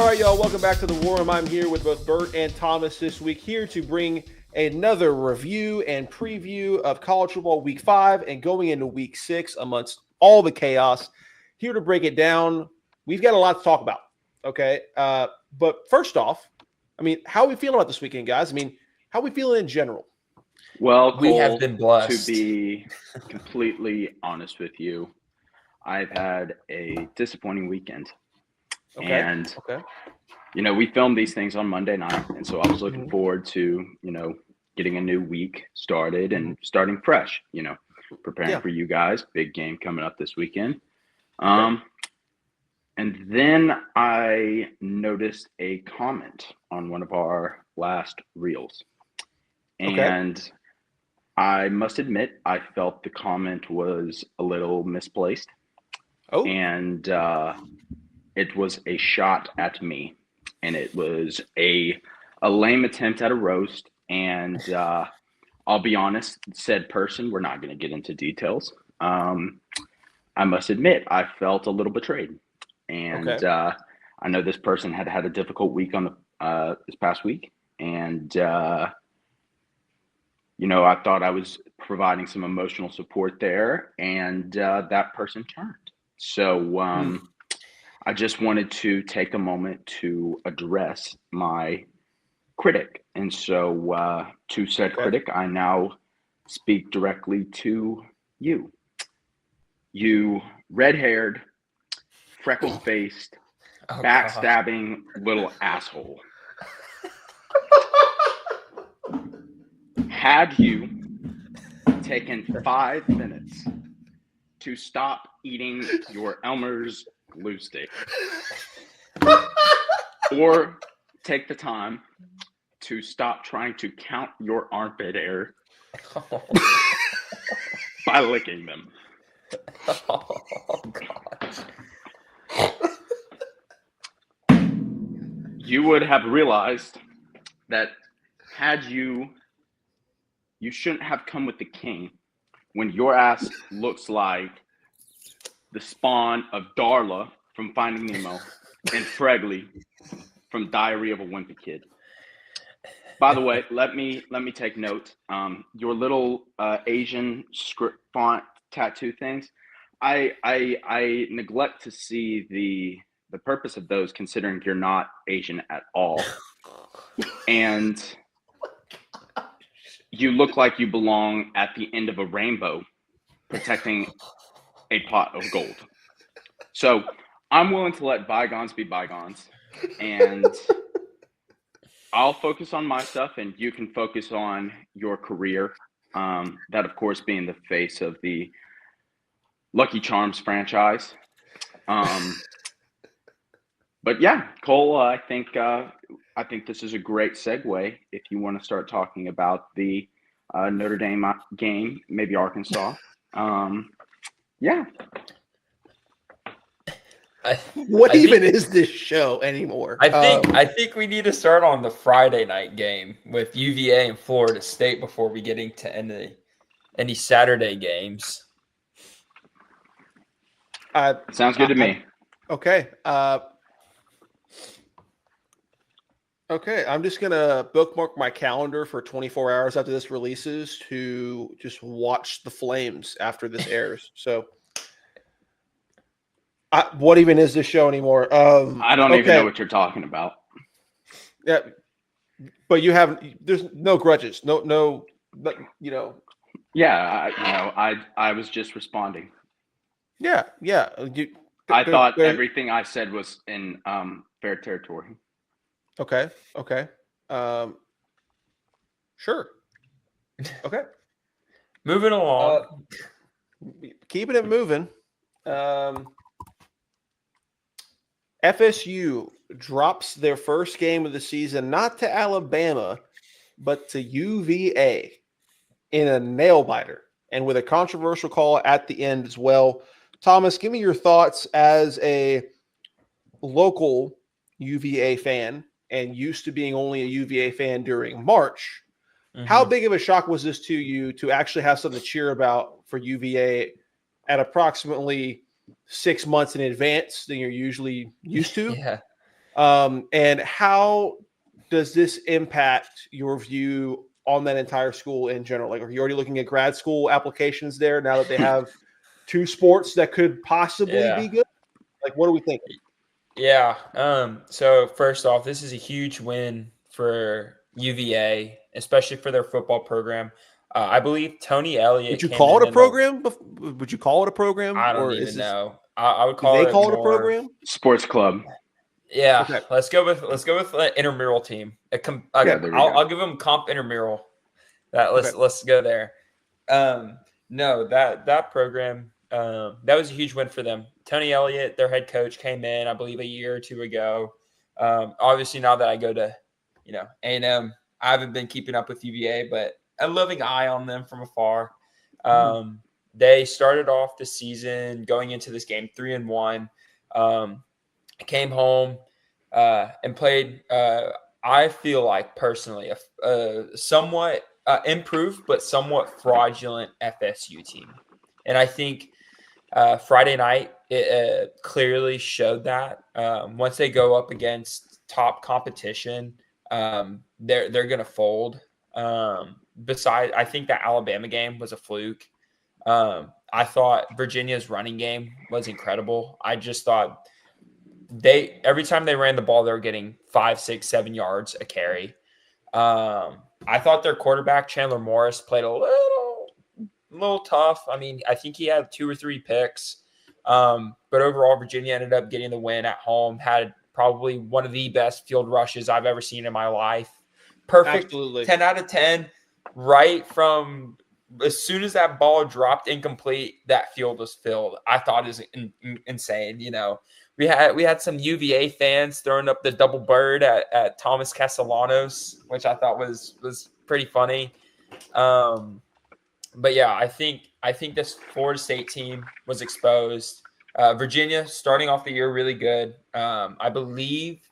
right, y'all. Welcome back to the War Room. I'm here with both Bert and Thomas this week, here to bring another review and preview of college football week 5 and going into week 6 amongst all the chaos. Here to break it down. We've got a lot to talk about. Okay. But first off, how are we feeling about this weekend, guys? How are we feeling in general? Well, we Cole, have been blessed. To be completely honest with you, I've had a disappointing weekend. Okay. And, we filmed these things on Monday night. And so I was looking forward to, getting a new week started and starting fresh, preparing for you guys. Big game coming up this weekend. And then I noticed a comment on one of our last reels. And I must admit, I felt the comment was a little misplaced. Oh. And it was a shot at me. And it was a lame attempt at a roast. And I'll be honest, said person, we're not going to get into details. I must admit, I felt a little betrayed. And I know this person had a difficult week on the this past week. And I thought I was providing some emotional support there, and that person turned. So I just wanted to take a moment to address my critic. And so to said critic, I now speak directly to you. You red-haired, freckle-faced, backstabbing little asshole. Had you taken 5 minutes to stop eating your Elmer's glue stick, or take the time to stop trying to count your armpit hair by licking them, you would have realized that had you shouldn't have come with the king when your ass looks like the spawn of Darla from Finding Nemo and Fregley from Diary of a Wimpy Kid. By the way, let me take note. Your little Asian script font tattoo things, I neglect to see the purpose of those, considering you're not Asian at all. And you look like you belong at the end of a rainbow protecting a pot of gold. So I'm willing to let bygones be bygones, and I'll focus on my stuff and you can focus on your career. That, of course, being the face of the Lucky Charms franchise. But yeah, Cole, I think this is a great segue if you want to start talking about the Notre Dame game, maybe Arkansas. Yeah. What even is this show anymore? I think we need to start on the Friday night game with UVA and Florida State before we get into any Saturday games. Sounds good to me. Okay. Okay, I'm just going to bookmark my calendar for 24 hours after this releases to just watch the Flames after this airs. So, what even is this show anymore? I don't even know what you're talking about. Yeah, but there's no grudges. No, Yeah, I was just responding. Yeah. I thought everything I said was in fair territory. Okay. Sure. Okay. Moving along. Keeping it moving. FSU drops their first game of the season, not to Alabama, but to UVA in a nail biter and with a controversial call at the end as well. Thomas, give me your thoughts as a local UVA fan and used to being only a UVA fan during March. How big of a shock was this to you to actually have something to cheer about for UVA at approximately 6 months in advance than you're usually used to? Yeah. And how does this impact your view on that entire school in general? Like, are you already looking at grad school applications there now that they have two sports that could possibly be good? Like, what are we thinking? Yeah. So first off, this is a huge win for UVA, especially for their football program. I believe Tony Elliott Would you came call in it a in the. program? Would you call it a program, I don't or even is this? know. I would Do call they it call it a more. program? Sports club. Yeah. Okay. Let's go with an intramural team. Yeah, there we go. I'll give them comp intramural. Okay. Let's go there. No, that program, that was a huge win for them. Tony Elliott, their head coach, came in, I believe, a year or two ago. Obviously, now that I go to, A&M, I haven't been keeping up with UVA, but a loving eye on them from afar. They started off the season going into this game 3-1. Came home and played. I feel like personally a somewhat improved but somewhat fraudulent FSU team, and I think Friday night it clearly showed that. Once they go up against top competition, they're going to fold. Besides, I think that Alabama game was a fluke. I thought Virginia's running game was incredible. I just thought every time they ran the ball, they were getting 5, 6, 7 yards a carry. I thought their quarterback, Chandler Morris, played a little tough. I mean, I think he had 2 or 3 picks. But overall, Virginia ended up getting the win at home, had probably one of the best field rushes I've ever seen in my life. Perfect. Absolutely. 10 out of 10, right from as soon as that ball dropped incomplete, that field was filled. I thought it was insane. We had some UVA fans throwing up the double bird at Thomas Castellanos, which I thought was pretty funny. But yeah, I think this Florida State team was exposed. Virginia starting off the year really good. I believe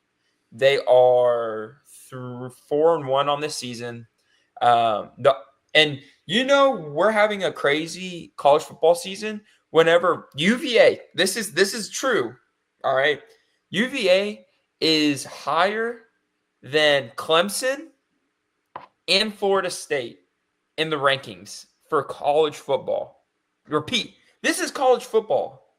they are through 4-1 on this season. We're having a crazy college football season. Whenever UVA, this is true. All right. UVA is higher than Clemson and Florida State in the rankings for college football. Repeat, this is college football.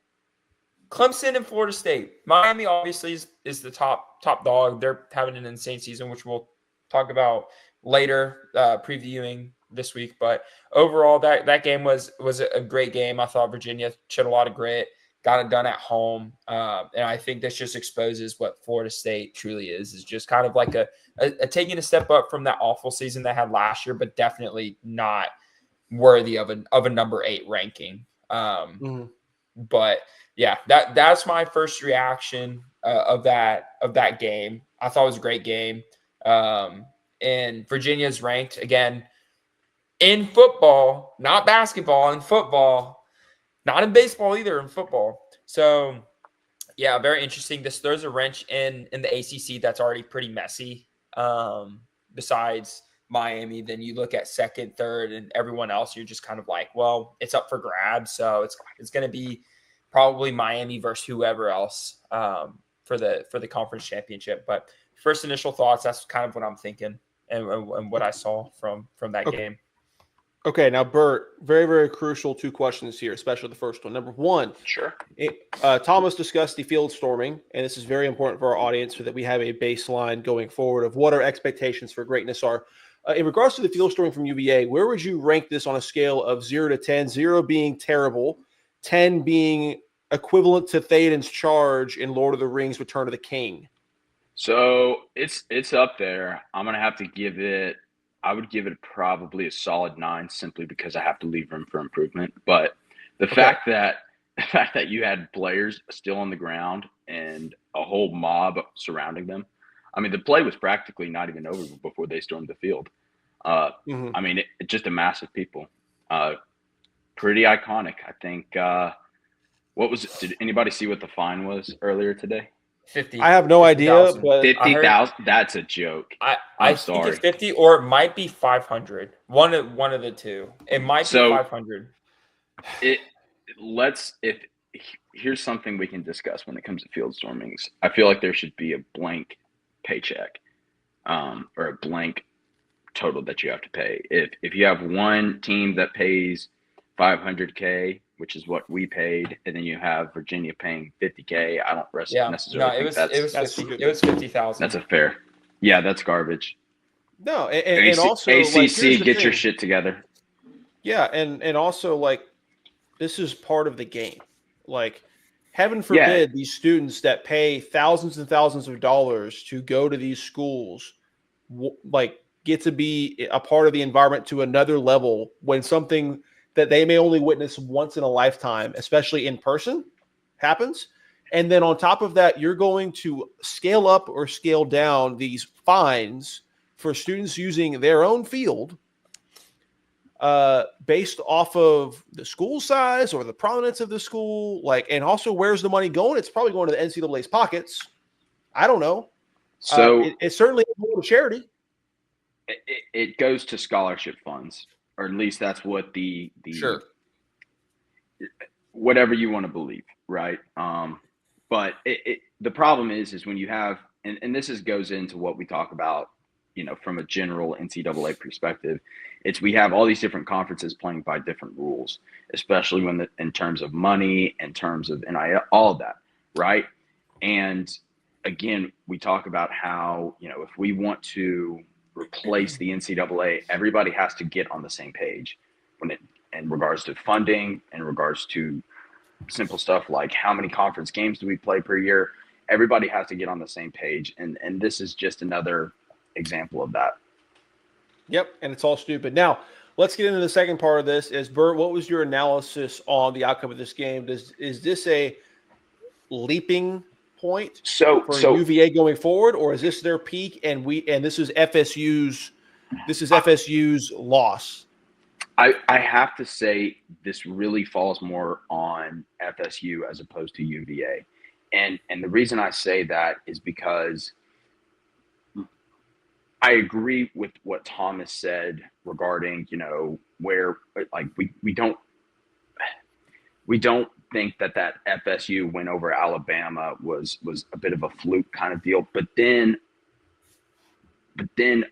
Clemson and Florida State. Miami obviously is the top dog. They're having an insane season, which we'll talk about later, previewing this week. But overall, that game was a great game. I thought Virginia showed a lot of grit. Got it done at home. And I think this just exposes what Florida State truly is just kind of like a taking a step up from that awful season they had last year, but definitely not worthy of a number 8 ranking. But yeah, that's my first reaction of that game. I thought it was a great game. And Virginia's ranked again in football, not basketball, in football. Not in baseball either, in football. So, yeah, very interesting. This throws a wrench in the ACC that's already pretty messy. Besides Miami, then you look at second, third, and everyone else. You're just kind of like, well, it's up for grabs. So it's going to be probably Miami versus whoever else for the conference championship. But first initial thoughts, that's kind of what I'm thinking and what I saw from that game. Okay, now, Bert, very, very crucial 2 questions here, especially the first one. Number 1, sure. Thomas discussed the field storming, and this is very important for our audience so that we have a baseline going forward of what our expectations for greatness are. In regards to the field storming from UVA, where would you rank this on a scale of 0 to 10, 0 being terrible, 10 being equivalent to Théoden's charge in Lord of the Rings Return of the King? So it's up there. I'm going to have to give it – I would give it probably a solid 9 simply because I have to leave room for improvement. But the fact that you had players still on the ground and a whole mob surrounding them, I mean, the play was practically not even over before they stormed the field. I mean, it's just a mass of people. Pretty iconic. I think did anybody see what the fine was earlier today? 50. I have no idea, but 50,000. That's a joke. I think it's 50, or it might be 500. One of the two. It might be 500. here's something we can discuss when it comes to field stormings. I feel like there should be a blank paycheck, or a blank total that you have to pay. If you have one team that pays $500K, which is what we paid, and then you have Virginia paying $50K, I don't Yeah, necessarily no, think that's That's 50. stupid. It was 50,000. that's a fair. Yeah, that's garbage. No, and also like ACC, here's the get your thing. shit together. Yeah, and also like this is part of the game. Like, heaven Yeah, forbid these students that pay thousands and thousands of dollars to go to these schools, like get to be a part of the environment to another level when something that they may only witness once in a lifetime, especially in person, happens. And then on top of that, you're going to scale up or scale down these fines for students using their own field based off of the school size or the prominence of the school, like, and also where's the money going? It's probably going to the NCAA's pockets. I don't know. so It certainly is going to charity. it goes to scholarship funds, or at least that's what the Sure. whatever you want to believe, right? But the problem is when you have, and this goes into what we talk about, from a general NCAA perspective, we have all these different conferences playing by different rules, especially in terms of money, in terms of NIL, all of that, right? And again, we talk about how, if we want to replace the NCAA, everybody has to get on the same page in regards to funding, in regards to simple stuff like how many conference games do we play per year. Everybody has to get on the same page, and this is just another example of that. Yep, and it's all stupid. Now, let's get into the second part of this. Bert, what was your analysis on the outcome of this game? Is this a leaping point for UVA going forward, or is this their peak and this is FSU's loss? I have to say this really falls more on FSU as opposed to UVA. And the reason I say that is because I agree with what Thomas said regarding, where like we don't think that FSU win over Alabama was a bit of a fluke kind of deal. But then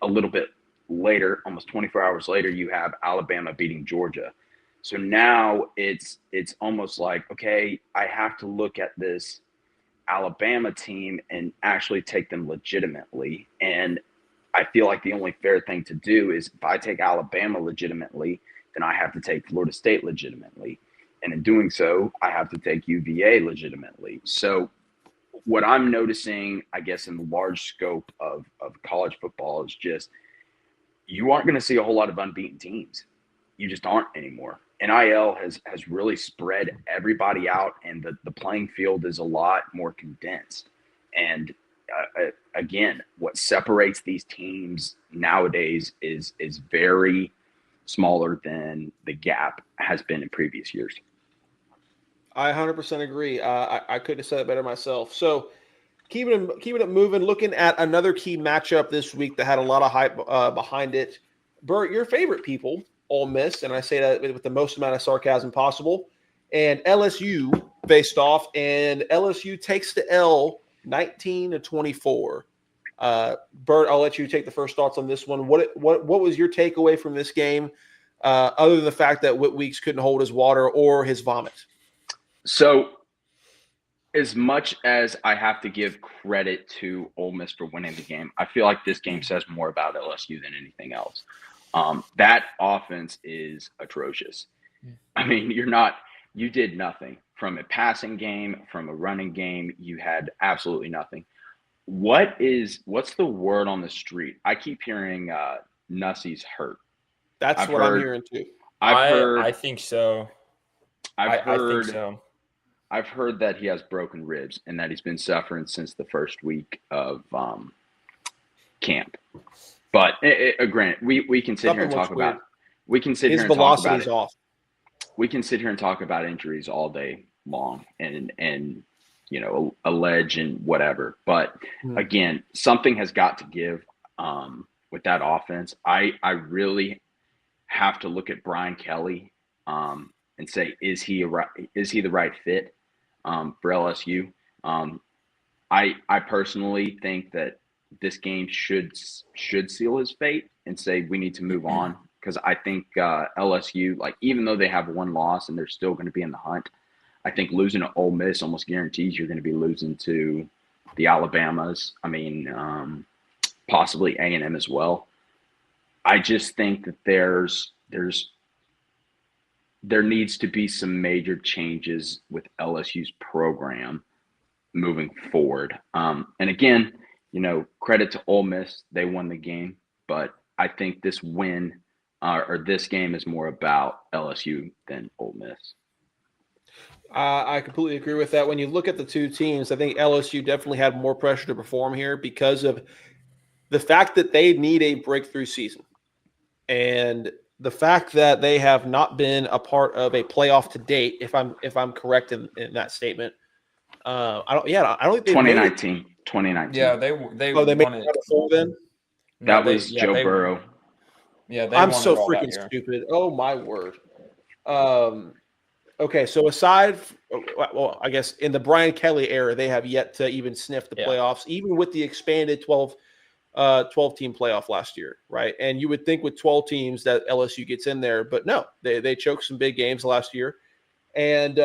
a little bit later, almost 24 hours later, you have Alabama beating Georgia. So now it's almost like, okay, I have to look at this Alabama team and actually take them legitimately. And I feel like the only fair thing to do is if I take Alabama legitimately, then I have to take Florida State legitimately. And in doing so, I have to take UVA legitimately. So what I'm noticing, I guess, in the large scope of college football is just you aren't going to see a whole lot of unbeaten teams. You just aren't anymore. NIL has really spread everybody out, and the playing field is a lot more condensed. And again, what separates these teams nowadays is very smaller than the gap has been in previous years. I 100% agree. I couldn't have said it better myself. So keeping it moving, looking at another key matchup this week that had a lot of hype behind it. Bert, your favorite people, Ole Miss, and I say that with the most amount of sarcasm possible, and LSU faced off, and LSU takes the L 19-24. Bert, I'll let you take the first thoughts on this one. What was your takeaway from this game, other than the fact that Whit Weeks couldn't hold his water or his vomit? So, as much as I have to give credit to Ole Miss for winning the game, I feel like this game says more about LSU than anything else. That offense is atrocious. I mean, you did nothing from a passing game, from a running game. You had absolutely nothing. What's the word on the street? I keep hearing Nussie's hurt. That's what I'm hearing too. I think so. I think so. I've heard that he has broken ribs and that he's been suffering since the first week of camp. But granted, we can sit here and talk about we can sit here and talk about it. Off. We can sit here and talk about injuries all day long and allege and whatever. But again, something has got to give with that offense. I really have to look at Brian Kelly and say, is he the right fit? for LSU. I personally think that this game should seal his fate and say we need to move on, because I think LSU, like, even though they have one loss and they're still going to be in the hunt, I think losing to Ole Miss almost guarantees you're going to be losing to the Alabamas. I mean, possibly A&M as well. I just think that there needs to be some major changes with LSU's program moving forward. And again, credit to Ole Miss, they won the game, but I think this win or this game is more about LSU than Ole Miss. I completely agree with that. When you look at the two teams, I think LSU definitely had more pressure to perform here because of the fact that they need a breakthrough season, and the fact that they have not been a part of a playoff to date. If I'm correct in that statement, I don't think they 2019. Yeah, they made won it it before then. That was Joe Burrow. Yeah, they I'm won so it all that freaking year. stupid. Oh my word. Okay, so well, I guess in the Brian Kelly era, they have yet to even sniff the playoffs, even with the expanded 12-team playoff last year, right? And you would think with 12 teams that LSU gets in there, but no, they choked some big games last year. And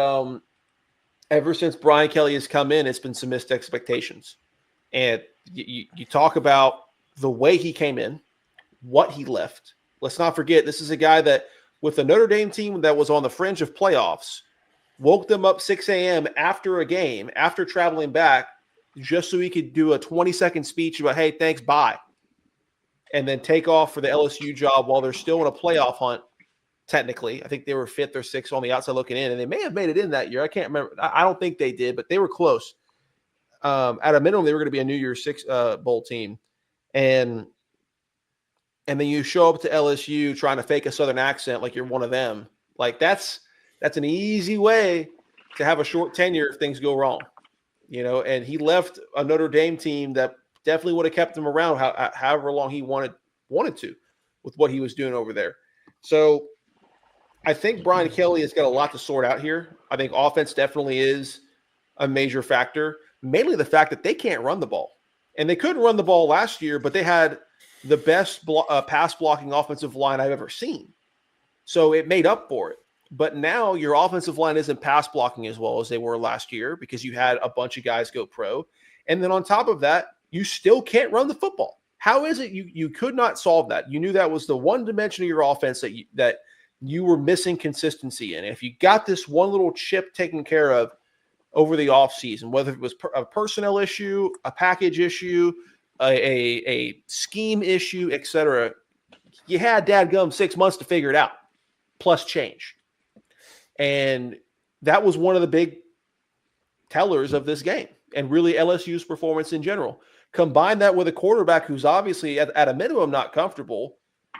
ever since Brian Kelly has come in, it's been some missed expectations. And you talk about the way he came in, what he left. Let's not forget, this is a guy that, with the Notre Dame team that was on the fringe of playoffs, woke them up 6 a.m. after a game, after traveling back, just so he could do a 20-second speech about, hey, thanks, bye, and then take off for the LSU job while they're still in a playoff hunt, technically. I think they were 5th or 6th on the outside looking in, and they may have made it in that year. I can't remember. I don't think they did, but they were close. At a minimum, they were going to be a New Year's Six Bowl team. And then you show up to LSU trying to fake a Southern accent like you're one of them. Like that's an easy way to have a short tenure if things go wrong, and he left a Notre Dame team that definitely would have kept him around however long he wanted to with what he was doing over there. So I think Brian Kelly has got a lot to sort out here. I think offense definitely is a major factor, mainly the fact that they can't run the ball. And they couldn't run the ball last year, but they had the best pass blocking offensive line I've ever seen. So it made up for it. But now your offensive line isn't pass blocking as well as they were last year because you had a bunch of guys go pro. And then on top of that, you still can't run the football. How is it you could not solve that? You knew that was the one dimension of your offense that you were missing consistency in. If you got this one little chip taken care of over the offseason, whether it was a personnel issue, a package issue, a scheme issue, etc., you had dadgum 6 months to figure it out, plus change. And that was one of the big tellers of this game and really LSU's performance in general. Combine that with a quarterback who's obviously at a minimum not comfortable,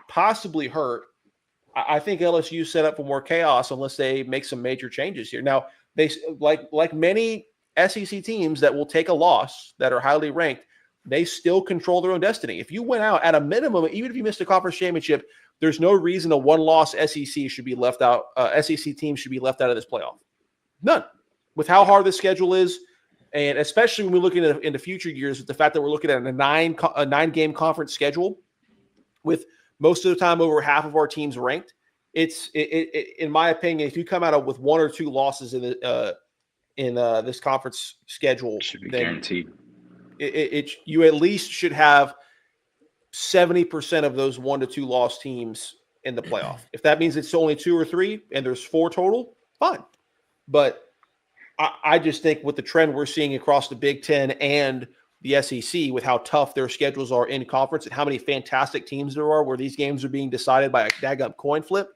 possibly hurt. I think LSU set up for more chaos unless they make some major changes here. Now, they like many SEC teams that will take a loss that are highly ranked, they still control their own destiny. If you went out at a minimum, even if you missed a conference championship, there's no reason a one-loss SEC should be left out. SEC team should be left out of this playoff. None. With how hard the schedule is, and especially when we look into future years, with the fact that we're looking at a nine-game conference schedule, with most of the time over half of our teams ranked, it's in my opinion, if you come out with 1 or 2 losses in this conference schedule, should be guaranteed. You at least should have 70% of those 1 to 2 loss teams in the playoff. If that means it's only 2 or 3 and there's 4 total, fine. But I just think with the trend we're seeing across the Big Ten and the SEC, with how tough their schedules are in conference and how many fantastic teams there are where these games are being decided by a daggum coin flip,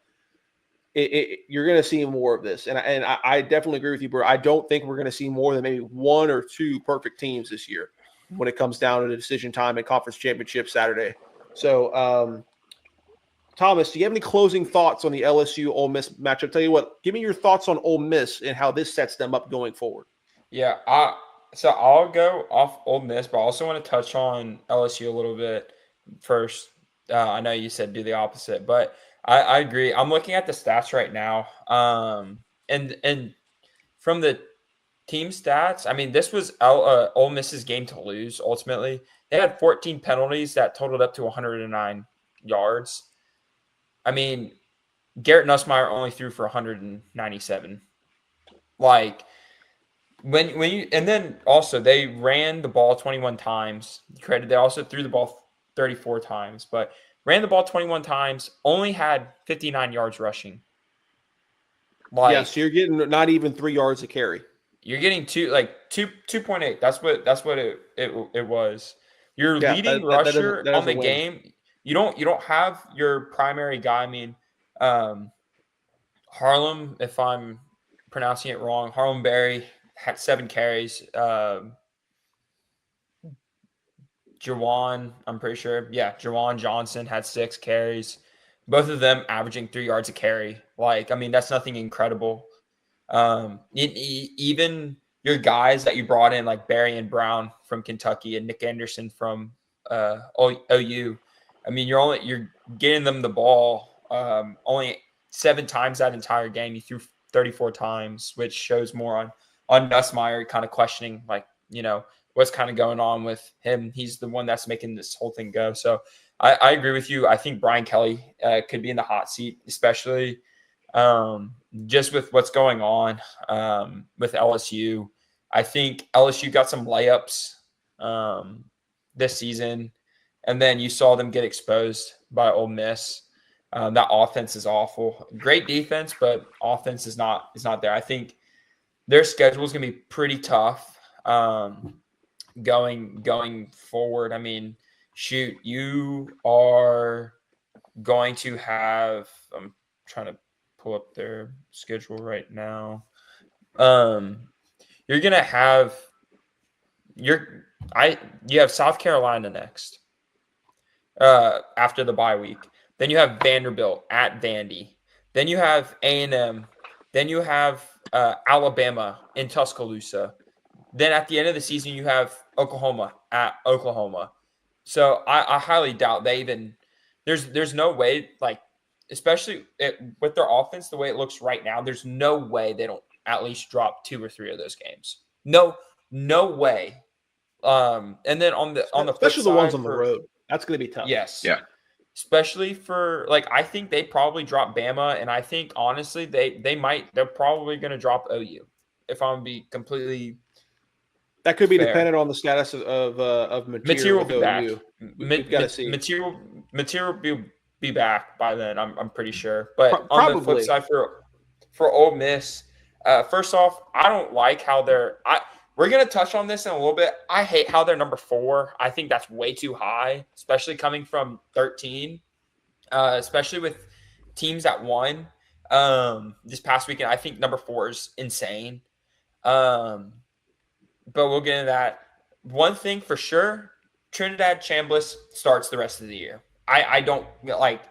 you're going to see more of this. And I definitely agree with you, bro. I don't think we're going to see more than maybe 1 or 2 perfect teams this year when it comes down to the decision time and conference championship Saturday. So, Thomas, do you have any closing thoughts on the LSU Ole Miss matchup? Tell you what, give me your thoughts on Ole Miss and how this sets them up going forward. Yeah, so I'll go off Ole Miss, but I also want to touch on LSU a little bit first. I know you said do the opposite, but I agree. I'm looking at the stats right now, and from the team stats. I mean, this was Ole Miss's game to lose. Ultimately, they had 14 penalties that totaled up to 109 yards. I mean, Garrett Nussmeier only threw for 197. Like when you, and then also they ran the ball 21 times. Credit, they also threw the ball 34 times, but ran the ball 21 times, only had 59 yards rushing. Like, so you're getting not even 3 yards a carry. You're getting 2.8. That's what it was. Your leading rusher on the game. You don't have your primary guy. I mean, Harlem, if I'm pronouncing it wrong, Harlem Berry had 7 carries. Jawan, I'm pretty sure. Yeah, Jawan Johnson had 6 carries. Both of them averaging 3 yards a carry. Like, I mean, that's nothing incredible. Even your guys that you brought in, like Barry and Brown from Kentucky and Nick Anderson from OU. I mean, you're getting them the ball only 7 times that entire game. You threw 34 times, which shows more on Nussmeier kind of questioning, like, what's kind of going on with him. He's the one that's making this whole thing go. So I agree with you. I think Brian Kelly could be in the hot seat, especially just with what's going on with LSU. I think LSU got some layups this season, and then you saw them get exposed by Ole Miss. That offense is awful. Great defense, but offense is not there. I think their schedule is going to be pretty tough going forward. I mean, shoot, you are going to have – I'm trying to pull up their schedule right now. You're going to have you have South Carolina next after the bye week. Then you have Vanderbilt at Vandy. Then you have A&M. Then you have Alabama in Tuscaloosa. Then at the end of the season, you have Oklahoma at Oklahoma. So I highly doubt they even – there's no way, like, especially with their offense, the way it looks right now, there's no way they don't at least drop 2 or 3 of those games. No way. And then on the especially the ones on the road, that's going to be tough. Yes. Yeah. Especially for, like, I think they probably drop Bama, and I think honestly they're probably going to drop OU. If I'm going to be completely that could be fair. Dependent on the status of material will be back. We've got to see. Material will be back by then. I'm pretty sure. But Probably. On the flip side for Ole Miss, first off, I don't like how we're going to touch on this in a little bit. I hate how they're number 4. I think that's way too high, especially coming from 13, especially with teams that won this past weekend. I think number 4 is insane. But we'll get into that. One thing for sure, Trinidad Chambliss starts the rest of the year. I don't like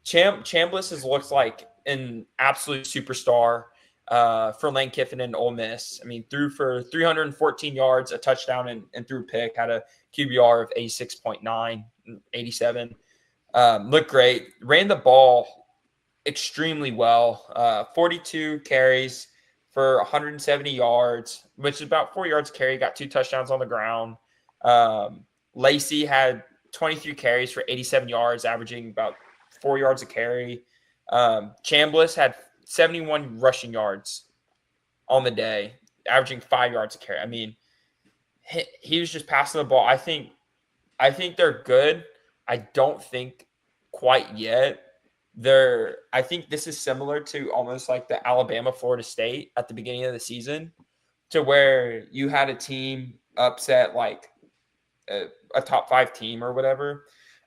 Chambliss has looked like an absolute superstar for Lane Kiffin and Ole Miss. I mean, threw for 314 yards, a touchdown, and threw a pick, had a QBR of 86.9, 87. Looked great. Ran the ball extremely well. 42 carries for 170 yards, which is about 4 yards a carry. Got 2 touchdowns on the ground. Lacey had 23 carries for 87 yards, averaging about 4 yards a carry. Chambliss had 71 rushing yards on the day, averaging 5 yards a carry. I mean, he was just passing the ball. I think they're good. I don't think quite yet. I think this is similar to almost like the Alabama Florida State at the beginning of the season, to where you had a team upset like a top 5 team or whatever.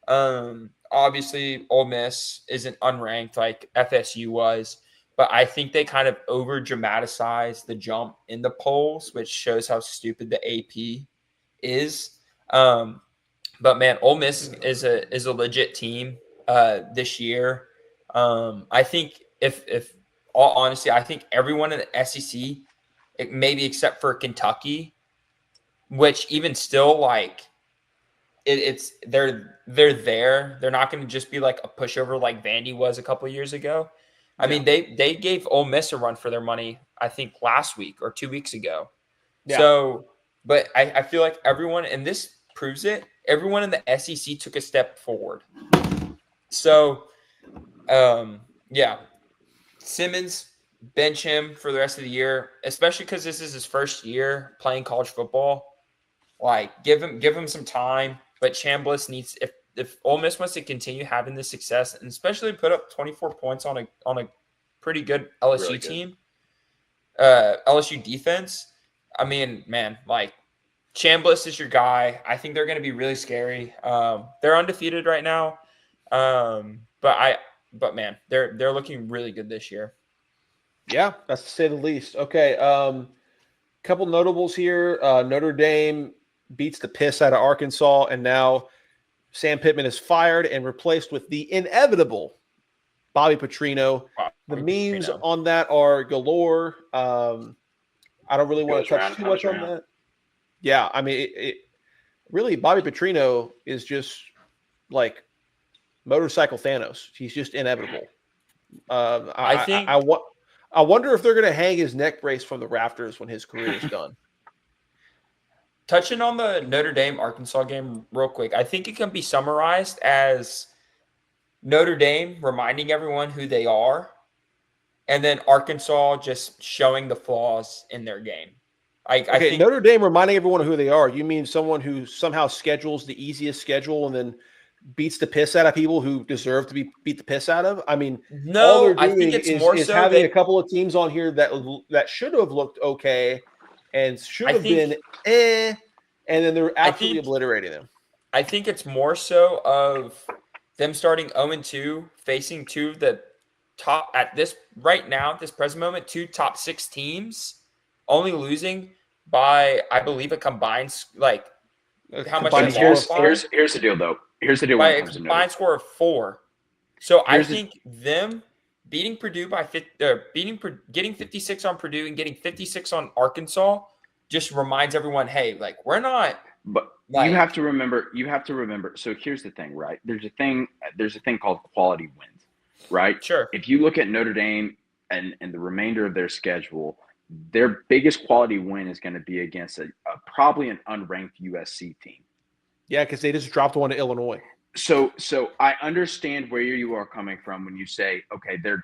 Obviously, Ole Miss isn't unranked like FSU was, but I think they kind of over dramatized the jump in the polls, which shows how stupid the AP is. But man, Ole Miss is a legit team this year. I think if all honesty, I think everyone in the SEC, maybe except for Kentucky, which even still, like, they're there. They're not going to just be like a pushover like Vandy was a couple of years ago. I mean, they gave Ole Miss a run for their money, I think, last week or 2 weeks ago. Yeah. So, but I feel like everyone, and this proves it, everyone in the SEC took a step forward. So, yeah, Simmons, bench him for the rest of the year, especially because this is his first year playing college football. Like, give him some time. But Chambliss needs, if Ole Miss wants to continue having this success, and especially put up 24 points on a pretty good LSU Really good. team, LSU defense. I mean, man, like Chambliss is your guy. I think they're going to be really scary. They're undefeated right now, but man, they're looking really good this year. Yeah, that's to say the least. Okay, couple notables here. Notre Dame beats the piss out of Arkansas, and now Sam Pittman is fired and replaced with the inevitable Bobby Petrino. The memes on that are galore. I don't really want to touch too much on that. Yeah, I mean, it really, Bobby Petrino is just like motorcycle Thanos. He's just inevitable. I wonder if they're going to hang his neck brace from the rafters when his career is done. Touching on the Notre Dame Arkansas game real quick, I think it can be summarized as Notre Dame reminding everyone who they are, and then Arkansas just showing the flaws in their game. I think Notre Dame reminding everyone who they are. You mean someone who somehow schedules the easiest schedule and then beats the piss out of people who deserve to be beat the piss out of? I mean, no, all they're doing I think it's is, more is so having a couple of teams on here that should have looked okay and should have been and then they're absolutely obliterating them. I think it's more so of them starting 0-2, facing two of the top at this right now, at this present moment, two top 6 teams, only losing by, I believe, a combined like how much they lost by. Here's the deal, though. Here's the deal by when it a comes to combined score of 4. So I think them beating Purdue by getting 56 on Purdue and getting 56 on Arkansas just reminds everyone, hey, like we're not. But you have to remember. So here's the thing, right? There's a thing called quality wins, right? Sure. If you look at Notre Dame and the remainder of their schedule, their biggest quality win is going to be against probably an unranked USC team. Yeah, because they just dropped one to Illinois. So I understand where you are coming from when you say, okay, their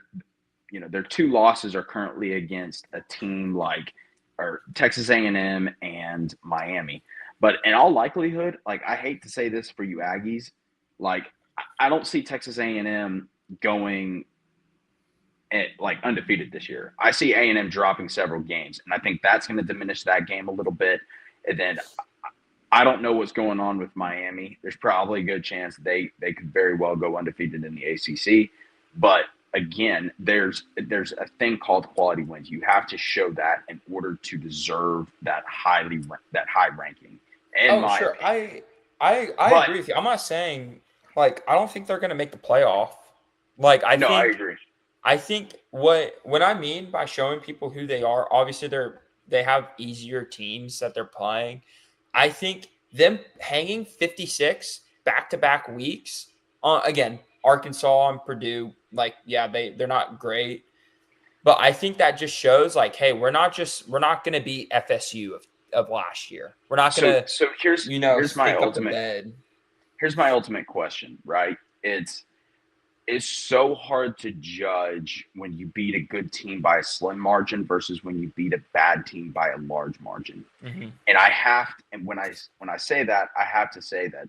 2 losses are currently against a team like or Texas A&M and Miami. But in all likelihood, like I hate to say this for you Aggies, like I don't see Texas A&M going like undefeated this year. I see A&M dropping several games, and I think that's going to diminish that game a little bit. And then I don't know what's going on with Miami. There's probably a good chance they could very well go undefeated in the ACC. But again, there's a thing called quality wins. You have to show that in order to deserve that high ranking. Sure. Opinion. I agree with you. I'm not saying like I don't think they're going to make the playoff. Like I agree. I think what I mean by showing people who they are, obviously they have easier teams that they're playing. I think them hanging 56 back-to-back weeks again, Arkansas and Purdue, like yeah, they're not great, but I think that just shows like, hey, we're not going to be FSU of last year. We're not going to. So here's my ultimate question, right? It's so hard to judge when you beat a good team by a slim margin versus when you beat a bad team by a large margin. Mm-hmm. And when I say that, I have to say that,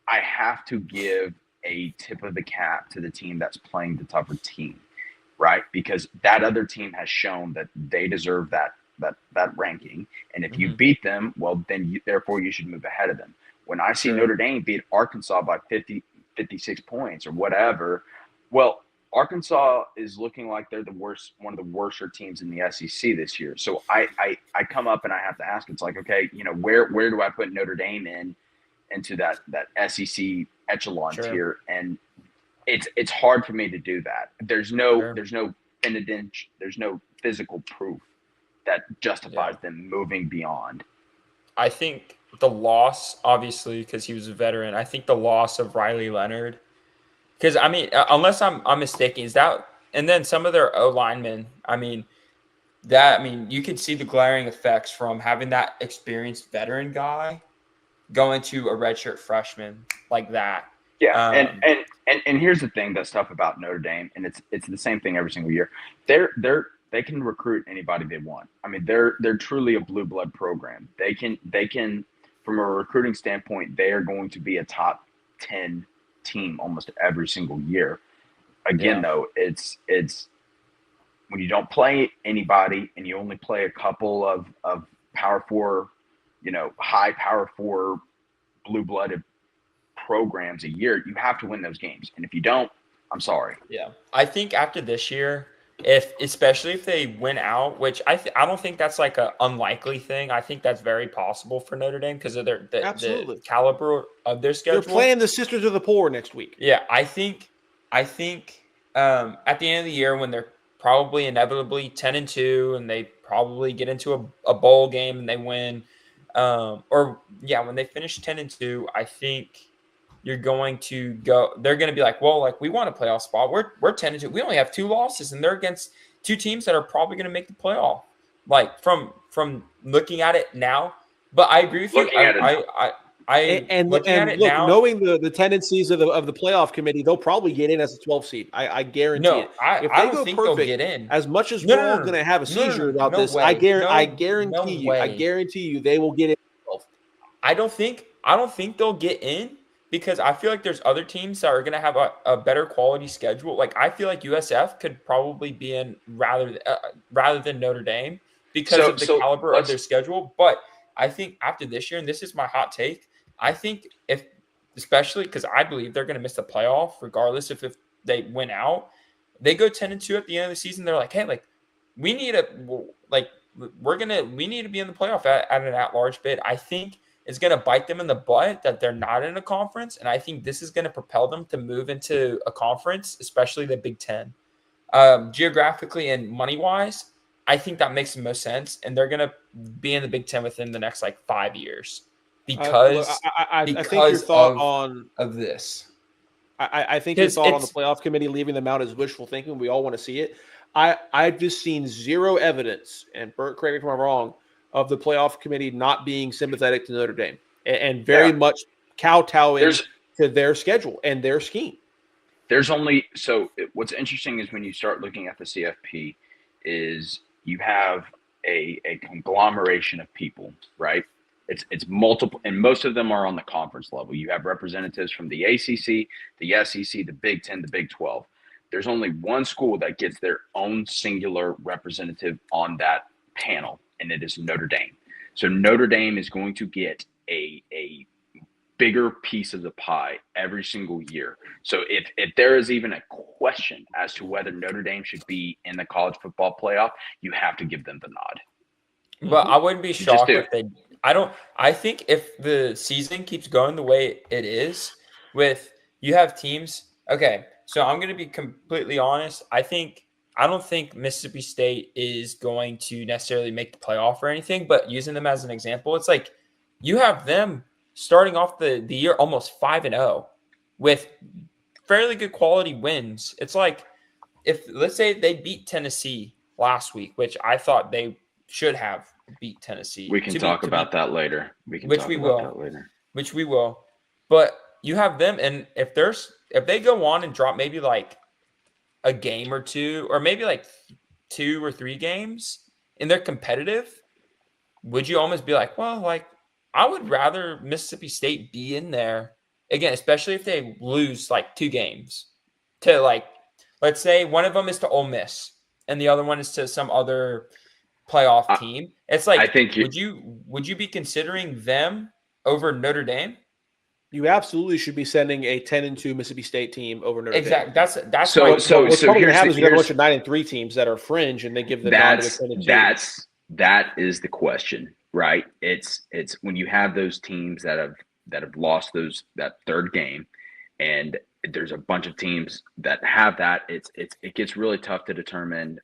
I have to give a tip of the cap to the team that's playing the tougher team, right? Because that other team has shown that they deserve that ranking. And if you beat them, well, then therefore you should move ahead of them. When I see Notre Dame beat Arkansas by 56 points or whatever, well, Arkansas is looking like they're one of the worser teams in the SEC this year. So I come up and I have to ask, it's like, okay, where do I put Notre Dame into that SEC echelon tier? And it's hard for me to do that. There's no evidence, there's no physical proof that justifies them moving beyond. I think the loss, obviously, because he was a veteran, I think the loss of Riley Leonard, because, I mean, unless I'm mistaken, is that – and then some of their O-linemen, I mean, that, I mean, you could see the glaring effects from having that experienced veteran guy going to a redshirt freshman like that. Yeah, Um, and here's the thing that's tough about Notre Dame, and it's the same thing every single year. They can recruit anybody they want. I mean, they're truly a blue blood program. They can from a recruiting standpoint, they are going to be a top 10 team almost every single year. Again, Yeah. though, it's when you don't play anybody and you only play a couple of power four, high power four blue blooded programs a year, you have to win those games. And if you don't, I'm sorry. Yeah. I think after this year, especially if they win out, which I don't think that's like an unlikely thing. I think that's very possible for Notre Dame because of the Absolutely. caliber of their schedule. They're playing the Sisters of the Poor next week. Yeah, I think at the end of the year when they're probably inevitably 10-2 and they probably get into a bowl game and they win, when they finish 10-2, I think you're going to go. They're going to be like, well, like we want a playoff spot. We're 10-2. We only have 2 losses, and they're against 2 teams that are probably going to make the playoff. Like from looking at it now, but I agree with you. Knowing the tendencies of the playoff committee, they'll probably get in as a 12 seed. I guarantee it. If I don't go think perfect, they'll get in. as much as we're all going to have a seizure about this, way. I guarantee you. Way. I guarantee you they will get in. I don't think they'll get in because I feel like there's other teams that are going to have a better quality schedule. Like I feel like USF could probably be in rather than Notre Dame because of the caliber of their schedule. But I think after this year, and this is my hot take, I think especially because I believe they're going to miss the playoff regardless if they win out, they go 10-2 at the end of the season. They're like, hey, like we need to be in the playoff at an at-large bid. I think it's going to bite them in the butt that they're not in a conference. And I think this is going to propel them to move into a conference, especially the Big Ten. Geographically and money-wise, I think that makes the most sense. And they're going to be in the Big Ten within the next 5 years because I think your thought of this. I think your thought on the playoff committee leaving them out is wishful thinking. We all want to see it. I've just seen zero evidence, and Bert, correct me if I'm wrong, of the playoff committee not being sympathetic to Notre Dame and very much kowtowing to their schedule and their scheme. What's interesting is when you start looking at the CFP is you have a conglomeration of people, right? It's multiple, and most of them are on the conference level. You have representatives from the ACC, the SEC, the Big Ten, the Big 12. There's only one school that gets their own singular representative on that panel, and it is Notre Dame. So Notre Dame is going to get a bigger piece of the pie every single year. So if there is even a question as to whether Notre Dame should be in the college football playoff, you have to give them the nod. But I wouldn't be shocked if they – I think if the season keeps going the way it is with – you have teams – okay, so I'm going to be completely honest. I don't think Mississippi State is going to necessarily make the playoff or anything, but using them as an example, it's like you have them starting off the year almost 5-0 with fairly good quality wins. It's like if let's say they beat Tennessee last week, which I thought they should have beat Tennessee. We can talk about that later. Which we will. But you have them, and if they go on and drop maybe like a game or two, or maybe like 2 or 3 games, and they're competitive, would you almost be like, well, like I would rather Mississippi State be in there again, especially if they lose like 2 games to let's say one of them is to Ole Miss and the other one is to some other playoff team. It's like, would you be considering them over Notre Dame? You absolutely should be sending a 10-2 Mississippi State team over Notre Dame. Exactly. That's what's probably going to happen is you have a bunch of 9-3 teams that are fringe, and they give the nod to 10-2. That is the question, right? It's when you have those teams that have lost that third game, and there's a bunch of teams that have that. It gets really tough to determine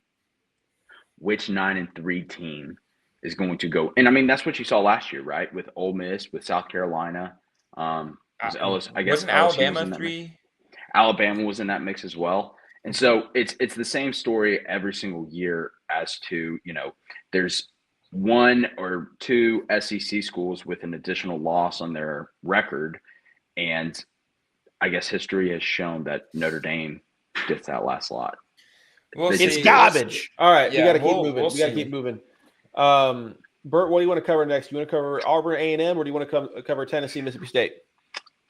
which 9-3 team is going to go. And I mean that's what you saw last year, right? With Ole Miss, with South Carolina. Was Ellis? I guess wasn't Alabama 3? Alabama was in that mix as well. And so it's the same story every single year as to, there's one or two SEC schools with an additional loss on their record. And I guess history has shown that Notre Dame gets that last lot. We'll It's see. garbage. All right, we Yeah, got to keep we'll- moving. we'll We got to see. keep moving. Bert, what do you want to cover next? Do you want to cover Auburn A&M, or do you want to cover Tennessee, Mississippi State?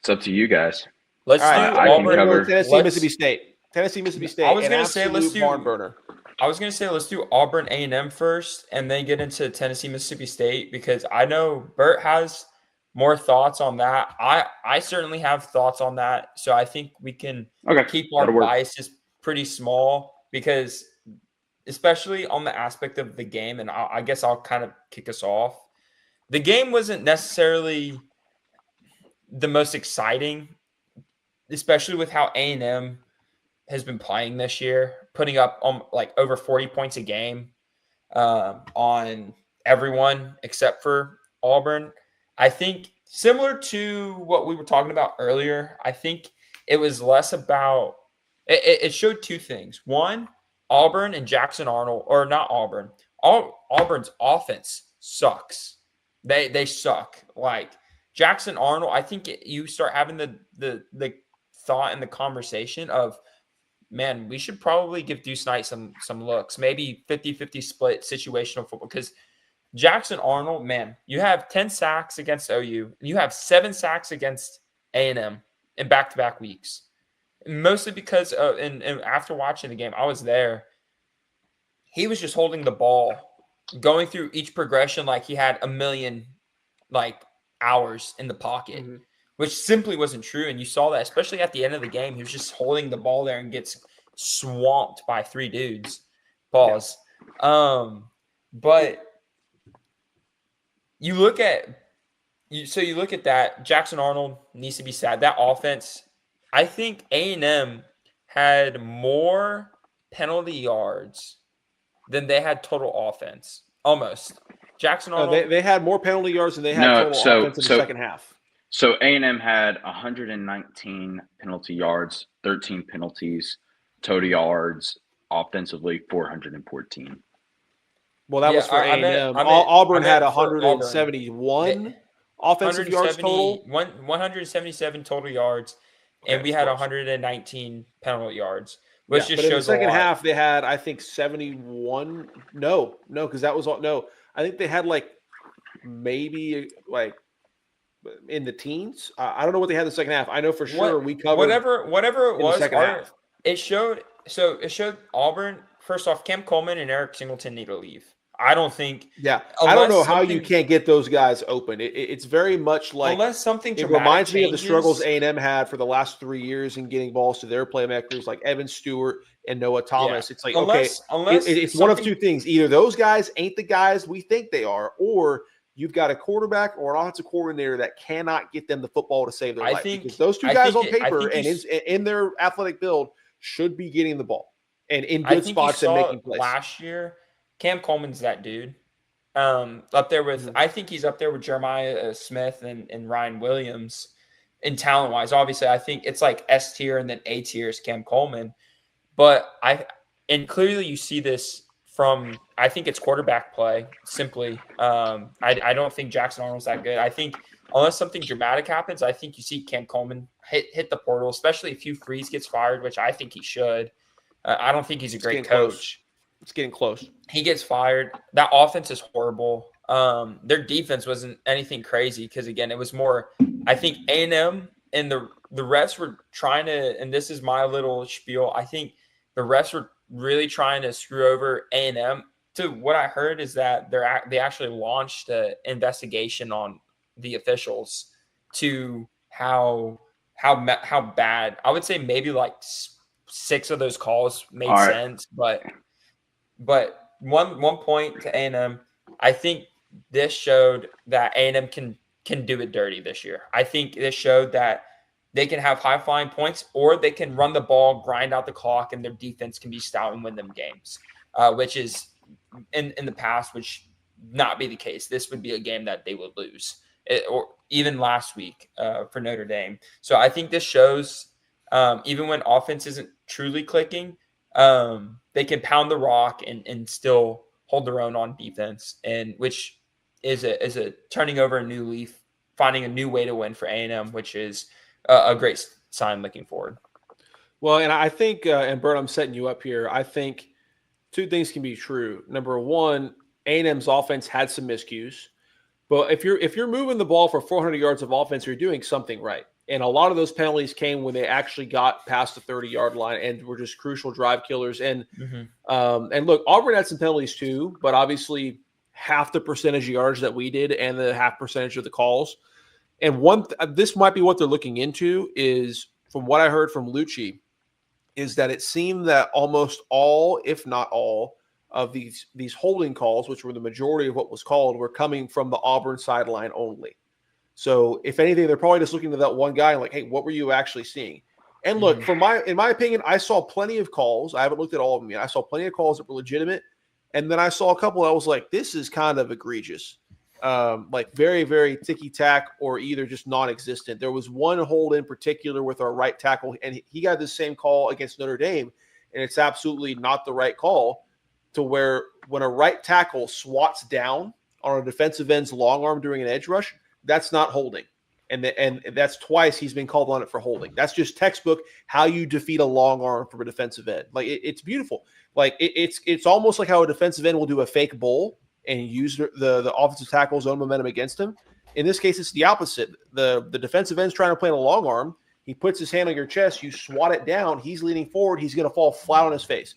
It's up to you guys. Let's All do right, I can Auburn. cover- Tennessee, let's- Mississippi State. Tennessee, Mississippi State. I was an gonna say, let's absolute do- barn burner. I was gonna say let's do Auburn A&M first, and then get into Tennessee, Mississippi State, because I know Bert has more thoughts on that. I certainly have thoughts on that, so I think we can Okay. keep our that'll work. biases pretty small, because especially on the aspect of the game, and I guess I'll kind of kick us off. The game wasn't necessarily the most exciting, especially with how A&M has been playing this year, putting up like over 40 points a game on everyone except for Auburn. I think similar to what we were talking about earlier, I think it was less about it showed two things. One, Auburn and Jackson Arnold, or not Auburn. Auburn's offense sucks. They suck. Like Jackson Arnold, I think you start having the thought and the conversation of, man, we should probably give Deuce Knight some looks, maybe 50-50 split situational football, because Jackson Arnold, man, you have 10 sacks against OU, and you have 7 sacks against A&M in back-to-back weeks. Mostly because and after watching the game, I was there. He was just holding the ball, going through each progression like he had a million hours in the pocket, which simply wasn't true. And you saw that, especially at the end of the game. He was just holding the ball there and gets swamped by 3 dudes. Pause. Yeah. But you look at that. Jackson Arnold needs to be sad. That offense, I think A&M had more penalty yards than they had total offense. Almost. Jackson Arnold. They had more penalty yards than they had total offense in the second half. So A&M had 119 penalty yards, 13 penalties, total yards, offensively 414. Well, that was for A&M. Auburn had 171 offensive yards total. 177 total yards, and we had 119 penalty yards, which just shows in the second half they had, I think, 71. No, because that was all. No, I think they had maybe in the teens. I don't know what they had in the second half. I know for sure we covered whatever it was. Second half. It showed Auburn. First off, Cam Coleman and Eric Singleton need to leave. I don't think. Yeah, I don't know how you can't get those guys open. It's very much like, unless something it reminds me of the struggles A&M had for the last 3 years in getting balls to their playmakers like Evan Stewart and Noah Thomas. Yeah. It's like, it's one of two things. Either those guys ain't the guys we think they are, or you've got a quarterback or an offensive coordinator that cannot get them the football to save their life. Because those two guys on paper and in their athletic build should be getting the ball and in good spots and making plays. Last year, Cam Coleman's that dude. Up there with, I think he's up there with Jeremiah Smith and Ryan Williams in talent wise. Obviously, I think it's like S tier and then A tier is Cam Coleman. But clearly you see this from, I think it's quarterback play simply. I don't think Jackson Arnold's that good. I think unless something dramatic happens, I think you see Cam Coleman hit the portal, especially if Hugh Freeze gets fired, which I think he should. I don't think he's a great coach. It's getting close. He gets fired. That offense is horrible. Their defense wasn't anything crazy because, again, it was more, I think A&M and the refs were trying to, and this is my little spiel, I think the refs were really trying to screw over A&M. To what I heard is that they actually launched an investigation on the officials to how bad. I would say maybe 6 of those calls made sense, but one point to A&M, I think this showed that A&M can do it dirty this year. I think this showed that they can have high-flying points, or they can run the ball, grind out the clock, and their defense can be stout and win them games, which is in the past, which not be the case. This would be a game that they would lose, or even last week for Notre Dame. So I think this shows, even when offense isn't truly clicking, they can pound the rock and still hold their own on defense, and which is a turning over a new leaf, finding a new way to win for A&M, which is a great sign looking forward. Well, and I think, and Bert, I'm setting you up here. I think two things can be true. Number one, A&M's offense had some miscues, but if you're moving the ball for 400 yards of offense, you're doing something right. And a lot of those penalties came when they actually got past the 30-yard line and were just crucial drive killers. And and look, Auburn had some penalties too, but obviously half the percentage of yards that we did and the half percentage of the calls. And this might be what they're looking into is, from what I heard from Lucci, is that it seemed that almost all, if not all, of these holding calls, which were the majority of what was called, were coming from the Auburn sideline only. So if anything, they're probably just looking to that one guy and like, hey, what were you actually seeing? And look, in my opinion, I saw plenty of calls. I haven't looked at all of them yet. I saw plenty of calls that were legitimate. And then I saw a couple that was like, this is kind of egregious. Like very, very ticky-tack or either just non-existent. There was one hold in particular with our right tackle, and he got the same call against Notre Dame, and it's absolutely not the right call, to where when a right tackle swats down on a defensive end's long arm during an edge rush, that's not holding. And that's twice he's been called on it for holding. That's just textbook how you defeat a long arm from a defensive end. Like it's beautiful. Like it's almost like how a defensive end will do a fake bull and use the offensive tackle's own momentum against him. In this case, it's the opposite. The defensive end's trying to play on a long arm. He puts his hand on your chest. You swat it down. He's leaning forward. He's going to fall flat on his face.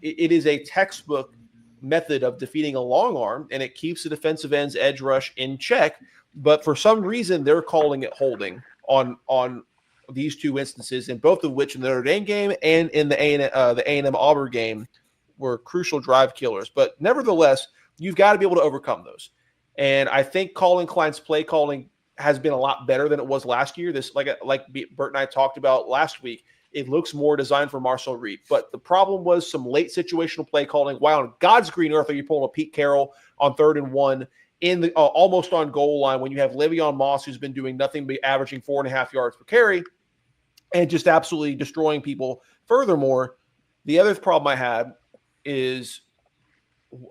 It is a textbook method of defeating a long arm, and it keeps the defensive end's edge rush in check. But for some reason, they're calling it holding on these two instances, in both of which in the Notre Dame game and in the A&M Auburn game were crucial drive killers. But nevertheless, you've got to be able to overcome those. And I think Colin Klein's play calling has been a lot better than it was last year. This, like Bert and I talked about last week, it looks more designed for Marcel Reed. But the problem was some late situational play calling. Why on God's green earth are you pulling a Pete Carroll on 3rd and 1 in the almost on goal line when you have Le'Veon Moss, who's been doing nothing but averaging 4.5 yards per carry and just absolutely destroying people? Furthermore, the other problem I had is,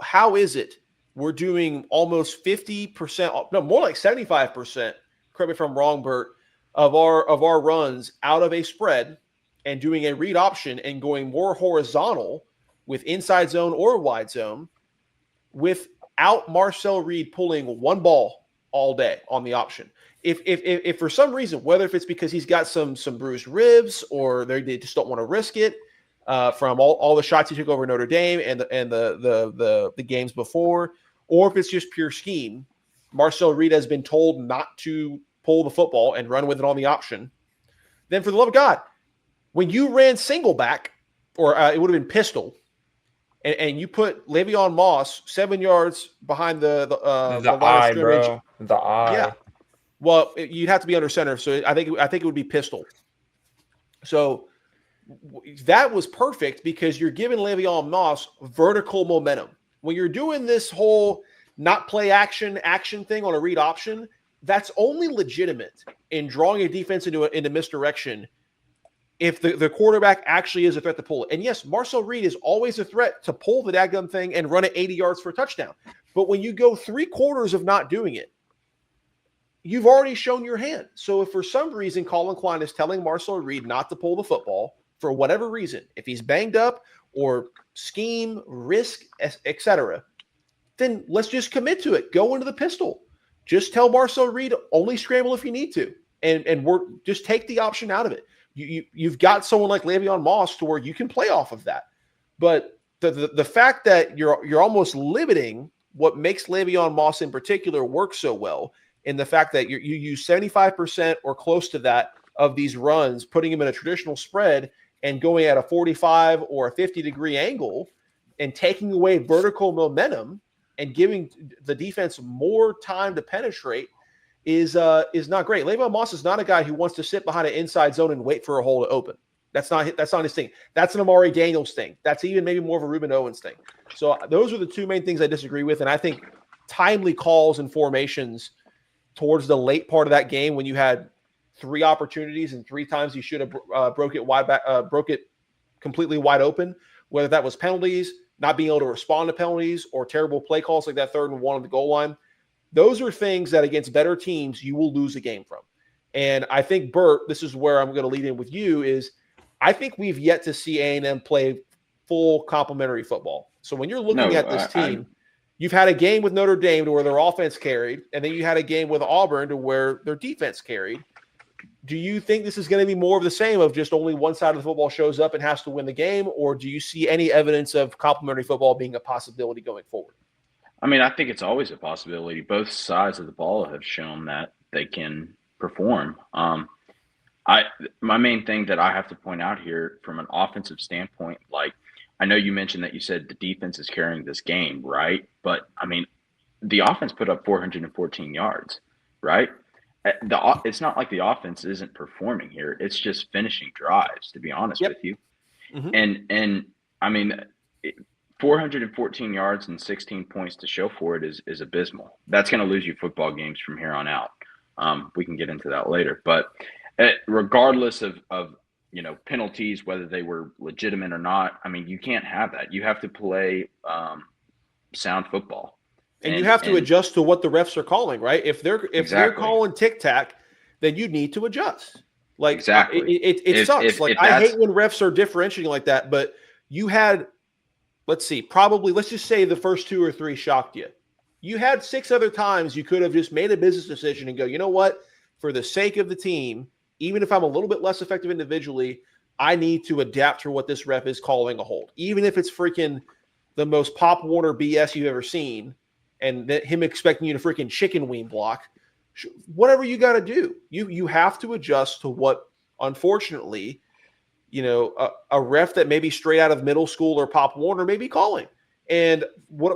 how is it we're doing almost 50%, no, more like 75%, correct me if I'm wrong, Bert, of our runs out of a spread and doing a read option and going more horizontal with inside zone or wide zone without Marcel Reed pulling one ball all day on the option? If for some reason, whether if it's because he's got some bruised ribs or they just don't want to risk it from all the shots he took over Notre Dame and the games before, or if it's just pure scheme, Marcel Reed has been told not to pull the football and run with it on the option, then for the love of God, when you ran single back, or it would have been pistol, and you put Le'Veon Moss 7 yards behind the line eye, of scrimmage, bro. The eye. Yeah. Well, you'd have to be under center, so I think it would be pistol. So that was perfect because you're giving Le'Veon Moss vertical momentum. When you're doing this whole not play action thing on a read option, that's only legitimate in drawing a defense into misdirection if the quarterback actually is a threat to pull it. And yes, Marcel Reed is always a threat to pull the dadgum thing and run it 80 yards for a touchdown. But when you go 3/4 of not doing it, you've already shown your hand. So if for some reason Colin Klein is telling Marcel Reed not to pull the football for whatever reason, if he's banged up or scheme, risk, etc., then let's just commit to it. Go into the pistol. Just tell Marcel Reed only scramble if you need to, and just take the option out of it. You've got someone like Le'Veon Moss to where you can play off of that. But the fact that you're almost limiting what makes Le'Veon Moss in particular work so well, in the fact that you use 75% or close to that of these runs, putting them in a traditional spread and going at a 45 or a 50-degree angle and taking away vertical momentum and giving the defense more time to penetrate is not great. Le'Veon Moss is not a guy who wants to sit behind an inside zone and wait for a hole to open. That's not his thing. That's an Amari Daniels thing. That's even maybe more of a Ruben Owens thing. So those are the two main things I disagree with. And I think timely calls and formations towards the late part of that game, when you had 3 opportunities and 3 times you should have broke it wide back, broke it completely wide open, whether that was penalties, not being able to respond to penalties, or terrible play calls like that 3rd and 1 on the goal line. Those are things that against better teams, you will lose a game from. And I think, Bert, this is where I'm going to lead in with you, is I think we've yet to see A&M play full complementary football. So when you're looking at this team, you've had a game with Notre Dame to where their offense carried, and then you had a game with Auburn to where their defense carried. Do you think this is going to be more of the same, of just only one side of the football shows up and has to win the game, or do you see any evidence of complementary football being a possibility going forward? I mean, I think it's always a possibility. Both sides of the ball have shown that they can perform. My main thing that I have to point out here from an offensive standpoint, like, I know you mentioned that you said the defense is carrying this game, right? But I mean, the offense put up 414 yards, right? It's not like the offense isn't performing here. It's just finishing drives, to be honest with you. Mm-hmm. And I mean, 414 yards and 16 points to show for it is abysmal. That's going to lose you football games from here on out. We can get into that later, but regardless of penalties, whether they were legitimate or not, I mean, you can't have that. You have to play sound football. And you have to adjust to what the refs are calling, right? If they're calling tic-tac, then you need to adjust. Like, exactly. It sucks. I hate when refs are differentiating like that, but you had, let's just say the first 2 or 3 shocked you. You had 6 other times you could have just made a business decision and go, you know what? For the sake of the team, even if I'm a little bit less effective individually, I need to adapt to what this ref is calling a hold. Even if it's freaking the most Pop Warner BS you've ever seen, and him expecting you to freaking chicken wing block, whatever you got to do, you have to adjust to what, unfortunately, a ref that maybe straight out of middle school or Pop Warner may be calling. And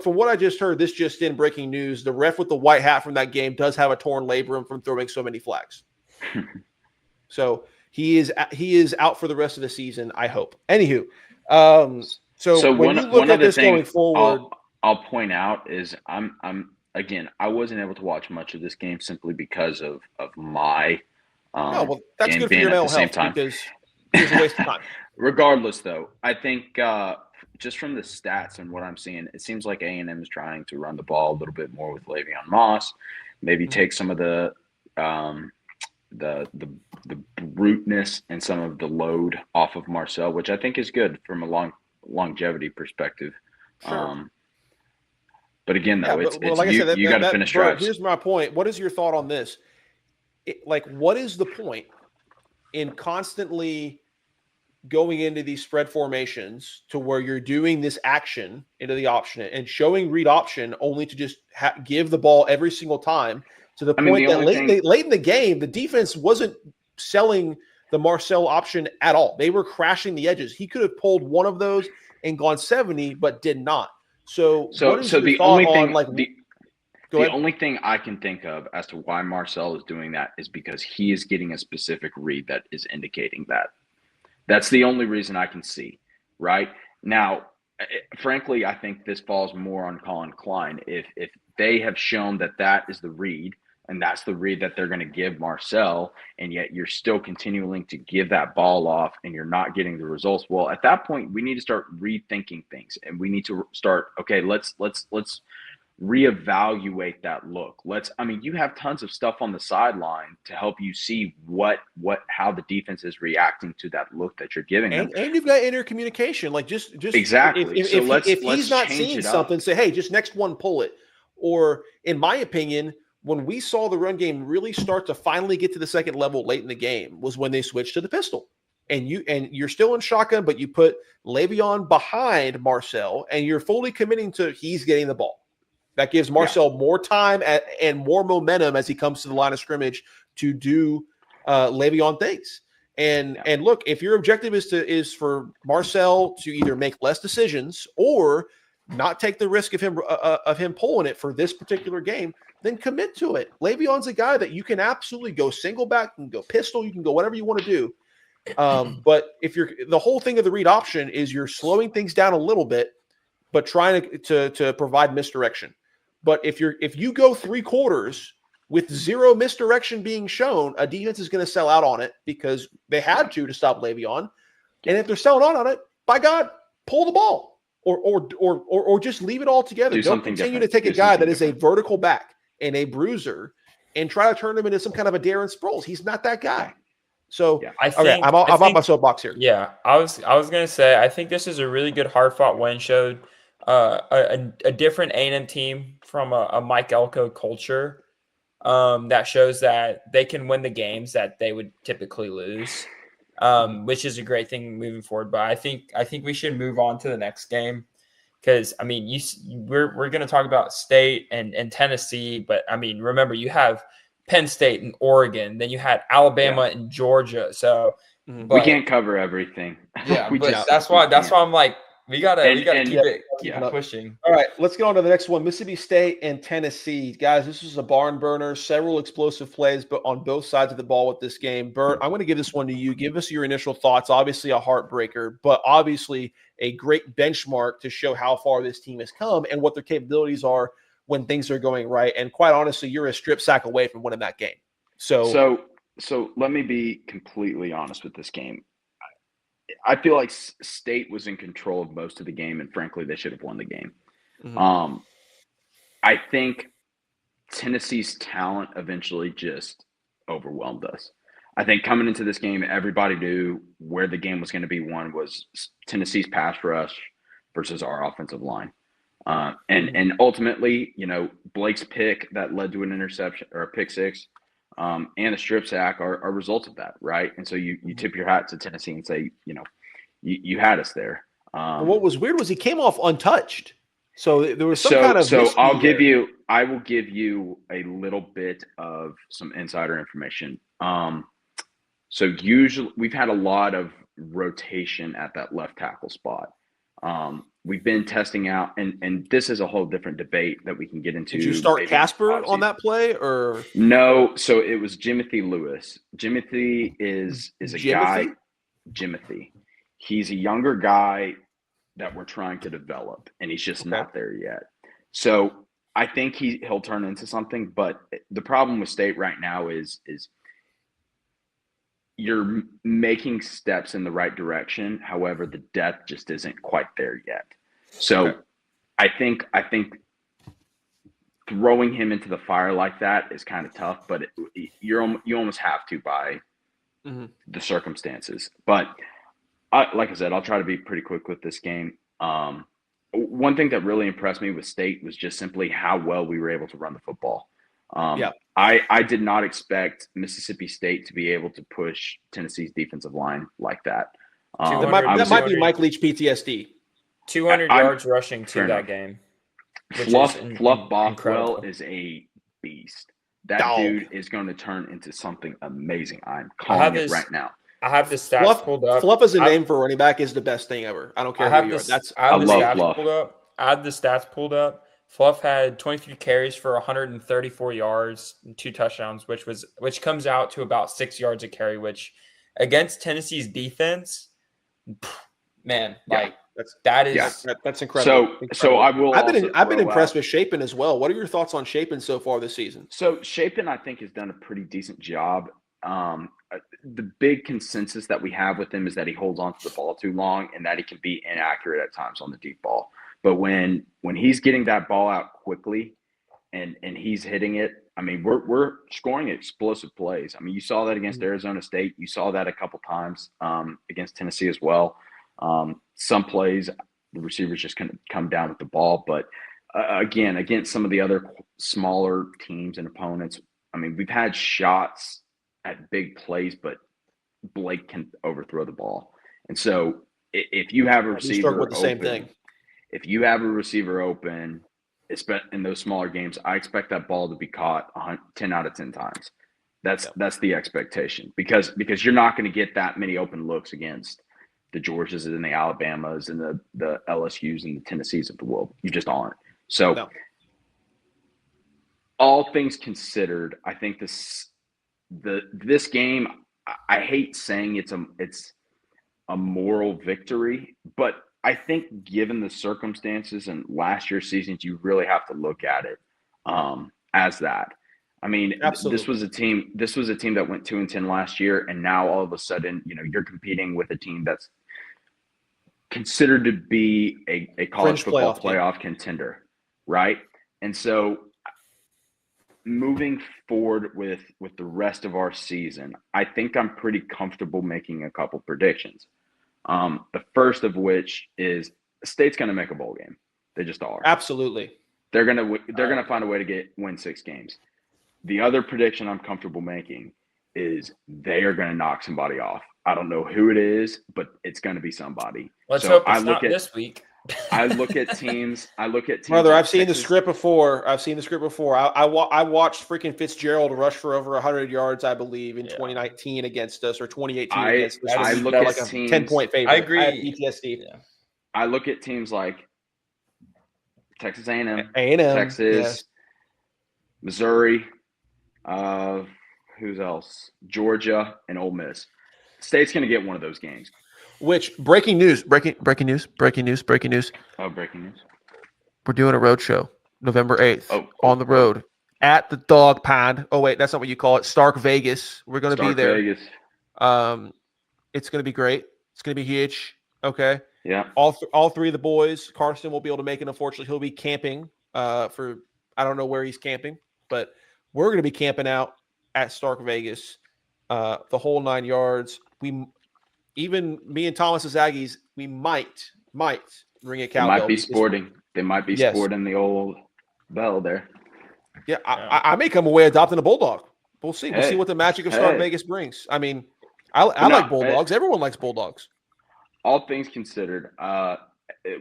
from what I just heard, this just in breaking news, the ref with the white hat from that game does have a torn labrum from throwing so many flags. So he is out for the rest of the season, I hope. Anywho, so when you look at this going forward, I'll point out is I wasn't able to watch much of this game simply because of my that's good for your mental health because it's a waste of time. Regardless, though, I think just from the stats and what I'm seeing, it seems like A&M is trying to run the ball a little bit more with Le'Veon Moss, maybe take some of the bruteness and some of the load off of Marcel, which I think is good from a longevity perspective. Sure. But again, though, you got to finish drives. Here's my point. What is your thought on this? What is the point in constantly going into these spread formations to where you're doing this action into the option and showing read option only to just give the ball every single time, to the point that late in the game, the defense wasn't selling the Marcel option at all. They were crashing the edges. He could have pulled one of those and gone 70, but did not. So what is your the thought only on, thing, the only thing I can think of as to why Marcel is doing that is because he is getting a specific read that is indicating that. That's the only reason I can see, right? Now, frankly, I think this falls more on Colin Klein. If they have shown that is the read, and that's the read that they're going to give Marcel, and yet you're still continuing to give that ball off and you're not getting the results, well, at that point, we need to start rethinking things, and we need to start, okay, let's reevaluate that look. You have tons of stuff on the sideline to help you see how the defense is reacting to that look that you're giving them. And you've got intercommunication. Like just exactly. If he's not seeing something, say, hey, just next one, pull it. Or in my opinion, when we saw the run game really start to finally get to the second level late in the game was when they switched to the pistol. And you're still in shotgun, but you put Le'Veon behind Marcel, and you're fully committing to he's getting the ball. That gives Marcel more time and more momentum as he comes to the line of scrimmage to do Le'Veon things. And look, if your objective is for Marcel to either make less decisions or not take the risk of him pulling it for this particular game, then commit to it. Le'Veon's a guy that you can absolutely go single back, you can go pistol, you can go whatever you want to do. But if the whole thing of the read option is you're slowing things down a little bit, but trying to provide misdirection. But if you go 3 quarters with 0 misdirection being shown, a defense is going to sell out on it because they had to stop Le'Veon. And if they're selling out on it, by God, pull the ball or just leave it all together. Don't continue to take a guy that is a vertical back and a bruiser and try to turn him into some kind of a Darren Sproles. He's not that guy. So I think I'm on my soapbox here. Yeah, I was gonna say I think this is a really good hard fought win. Showed a different A&M team from a Mike Elko culture that shows that they can win the games that they would typically lose, which is a great thing moving forward. But I think we should move on to the next game because I mean we're gonna talk about State and Tennessee, but I mean remember you have Penn State and Oregon, then you had Alabama and Georgia. So we can't cover everything. Yeah, that's why I'm like, we gotta keep it pushing. All right, let's get on to the next one. Mississippi State and Tennessee. Guys, this was a barn burner, several explosive plays, but on both sides of the ball with this game. Bert, I'm going to give this one to you. Give us your initial thoughts. Obviously a heartbreaker, but obviously a great benchmark to show how far this team has come and what their capabilities are when things are going right. And quite honestly, you're a strip sack away from winning that game. So let me be completely honest with this game. I feel like State was in control of most of the game, and frankly, they should have won the game. Mm-hmm. I think Tennessee's talent eventually just overwhelmed us. I think coming into this game, everybody knew where the game was going to be won was Tennessee's pass rush versus our offensive line. And ultimately, Blake's pick that led to an interception or a pick six and a strip sack are results of that, right? And so you tip your hat to Tennessee and say, you had us there. What was weird was he came off untouched. So there was some kind of So I will give you a little bit of some insider information. So usually we've had a lot of rotation at that left tackle spot. We've been testing out, and this is a whole different debate that we can get into. Did you start Casper on that play, or no? So it was Jimothy Lewis. Jimothy is a guy. Jimothy, he's a younger guy that we're trying to develop, and he's just not there yet. So I think he'll turn into something. But the problem with State right now is you're making steps in the right direction. However, the depth just isn't quite there yet. So I think throwing him into the fire like that is kind of tough, but you almost have to by the circumstances. But like I said, I'll try to be pretty quick with this game. One thing that really impressed me with State was just simply how well we were able to run the football. I did not expect Mississippi State to be able to push Tennessee's defensive line like that. That might be Mike Leach PTSD. 200 yards rushing to that game. Fluff Bothwell is a beast. That dude is going to turn into something amazing. I'm calling it right now. I have the stats pulled up. Fluff as a name for running back is the best thing ever. I don't care who you are. I love Fluff. I have the stats pulled up. Fluff had 23 carries for 134 yards and 2 touchdowns, which comes out to about 6 yards a carry, which against Tennessee's defense, man, that's incredible. So I will. I've been impressed with Shapen as well. What are your thoughts on Shapen so far this season? So Shapen, I think, has done a pretty decent job. The big consensus that we have with him is that he holds on to the ball too long and that he can be inaccurate at times on the deep ball. But when he's getting that ball out quickly and he's hitting it, I mean, we're scoring explosive plays. I mean, you saw that against Arizona State. You saw that a couple times against Tennessee as well. Some plays, the receivers just can come down with the ball. But again, against some of the other smaller teams and opponents, I mean, we've had shots at big plays, but Blake can overthrow the ball. And so if you have a receiver with the same thing. If you have a receiver open, in those smaller games, I expect that ball to be caught 10 out of 10 times. That's the expectation because you're not going to get that many open looks against the Georgias and the Alabamas and the LSUs and the Tennessees of the world. You just aren't. So all things considered, I think this game, I hate saying it's a moral victory, but I think given the circumstances and last year's seasons, you really have to look at it as that. I mean, this was a team that went 2-10 last year, and now all of a sudden, you're competing with a team that's considered to be a college Fringe football playoff playoff contender, right? And so moving forward with the rest of our season, I think I'm pretty comfortable making a couple predictions. The first of which is State's going to make a bowl game. They just are. Absolutely. They're gonna find a way to win 6 games. The other prediction I'm comfortable making is they are going to knock somebody off. I don't know who it is, but it's going to be somebody. Let's hope it's not this week. I look at teams. Brother, like I've seen Texas. the script before. I watched freaking Fitzgerald rush for over 100 yards, I believe, in 2019 against us, or 2018 against us. I look at like a teams, 10-point favorite. I agree. I have PTSD. Yeah. I look at teams like Texas A&M, A&M, Texas, Missouri, who's else? Georgia and Ole Miss. State's going to get one of those games. Which breaking news. Oh, breaking news. We're doing a road show November 8th on the road at the Dog Pound. Oh wait, that's not what you call it. Stark Vegas. We're going to be there. Vegas. It's going to be great. It's going to be huge. Okay. Yeah. All 3 of the boys. Carson will be able to make it. Unfortunately, he'll be camping for I don't know where he's camping, but we're going to be camping out at Stark Vegas, the whole 9 yards. Even me and Thomas as Aggies, we might ring a cowbell. They might be sporting. They might be sporting the old bell there. Yeah, I may come away adopting a bulldog. We'll see. We'll see what the magic of Stark Vegas brings. I mean, I like bulldogs. Everyone likes bulldogs. All things considered,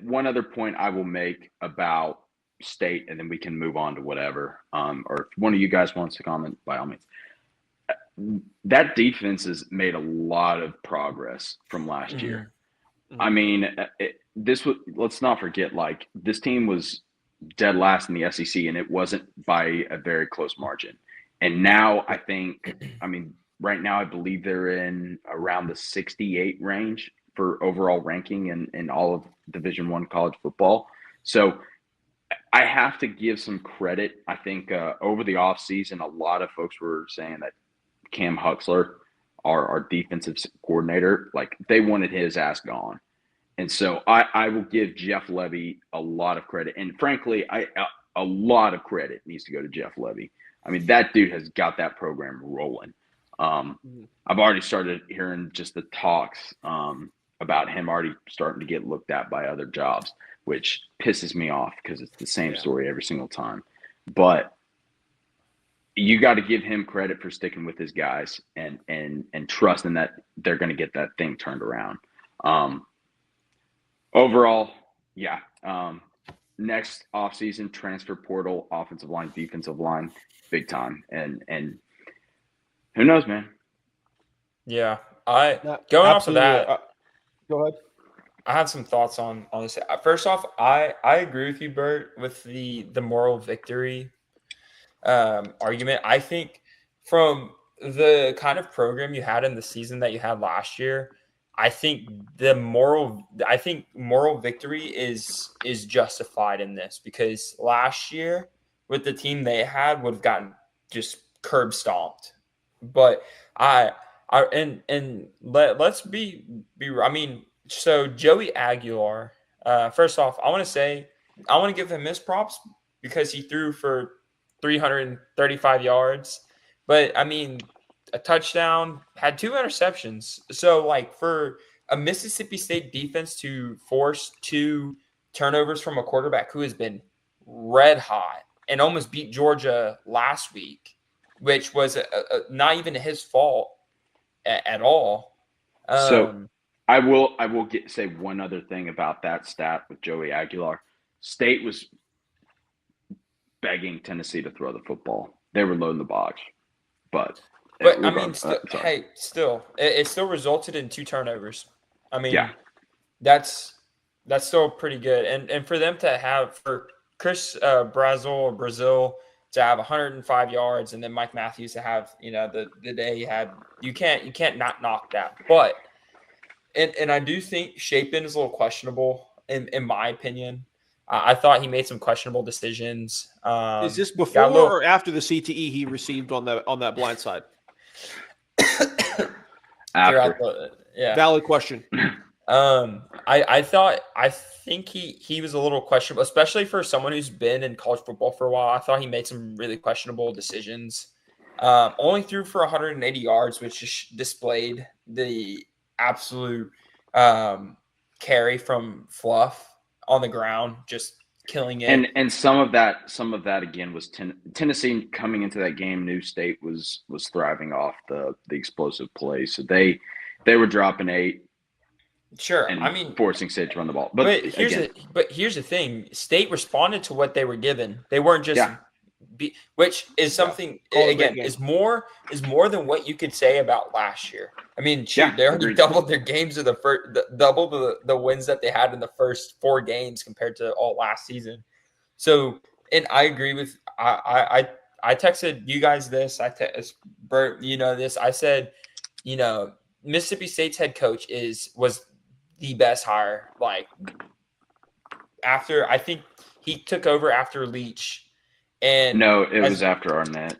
one other point I will make about State, and then we can move on to whatever. Or if one of you guys wants to comment, by all means. That defense has made a lot of progress from last year. Mm-hmm. I mean, let's not forget, like, this team was dead last in the SEC, and it wasn't by a very close margin. And now right now I believe they're in around the 68 range for overall ranking in all of Division I college football. So I have to give some credit. I think over the offseason, a lot of folks were saying that Cam Huxler, our defensive coordinator, like, they wanted his ass gone. And so I will give Jeff Levy a lot of credit. And frankly, a lot of credit needs to go to Jeff Levy. I mean, that dude has got that program rolling. I've already started hearing just the talks about him already starting to get looked at by other jobs, which pisses me off because it's the same story every single time. But you got to give him credit for sticking with his guys and trusting that they're going to get that thing turned around. Overall, next offseason, transfer portal, offensive line, defensive line, big time. And who knows, man? Yeah. Going off of that, go ahead. I have some thoughts on this. First off, I agree with you, Bert, with the moral victory argument. I think from the kind of program you had in the season that you had last year, I think moral victory is justified in this, because last year with the team they had would have gotten just curb stomped. But let's be I mean, so Joey Aguilar, first off, I want to give him his props because he threw for 335 yards, but I mean, a touchdown, had 2 interceptions. So, like, for a Mississippi State defense to force 2 turnovers from a quarterback who has been red hot and almost beat Georgia last week, which was not even his fault at all. So I will say one other thing about that stat with Joey Aguilar. State was begging Tennessee to throw the football. They were loading the box, but I mean, it still resulted in 2 turnovers. I mean, that's still pretty good. And for them to have, for Chris Brazil to have 105 yards, and then Mike Matthews to have, the day he had, you can't not knock that. But and I do think Shapen is a little questionable in my opinion. I thought he made some questionable decisions. Is this before or after the CTE he received on that blind side? After. Valid question. I think he was a little questionable, especially for someone who's been in college football for a while. I thought he made some really questionable decisions. Only threw for 180 yards, which just displayed the absolute carry from Fluff on the ground, just killing it. And some of that again was Tennessee coming into that game. New State was thriving off the explosive plays, so they were dropping 8. Sure, And I mean, forcing State to run the ball. But here's the thing: State responded to what they were given. They weren't just, which is something again is more than what you could say about last year. I mean, shoot, they already doubled their games of the first, doubled the wins that they had in the first 4 games compared to all last season. So, and I agree with I texted you guys this. Bert, you know this. I said, Mississippi State's head coach was the best hire. Like after, I think he took over after Leach, and no, it was after Arnett.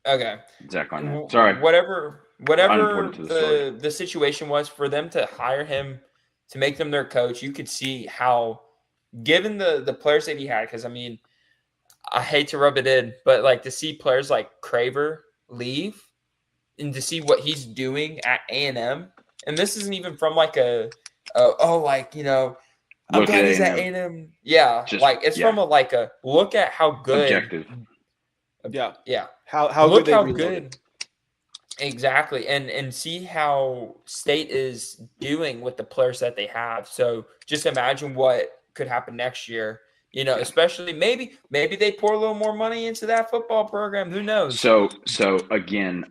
Okay, Zach Arnett. Sorry, whatever the situation was for them to hire him to make them their coach. You could see how, given the players that he had, because I mean, I hate to rub it in, but like to see players like Craver leave and to see what he's doing at A&M. And this isn't even from like I'm glad he's at A&M. Yeah, it's from a look at how good. Objective. Yeah. How look good how they good. Exactly, and see how State is doing with the players that they have. So just imagine what could happen next year. Especially maybe they pour a little more money into that football program. Who knows? So again,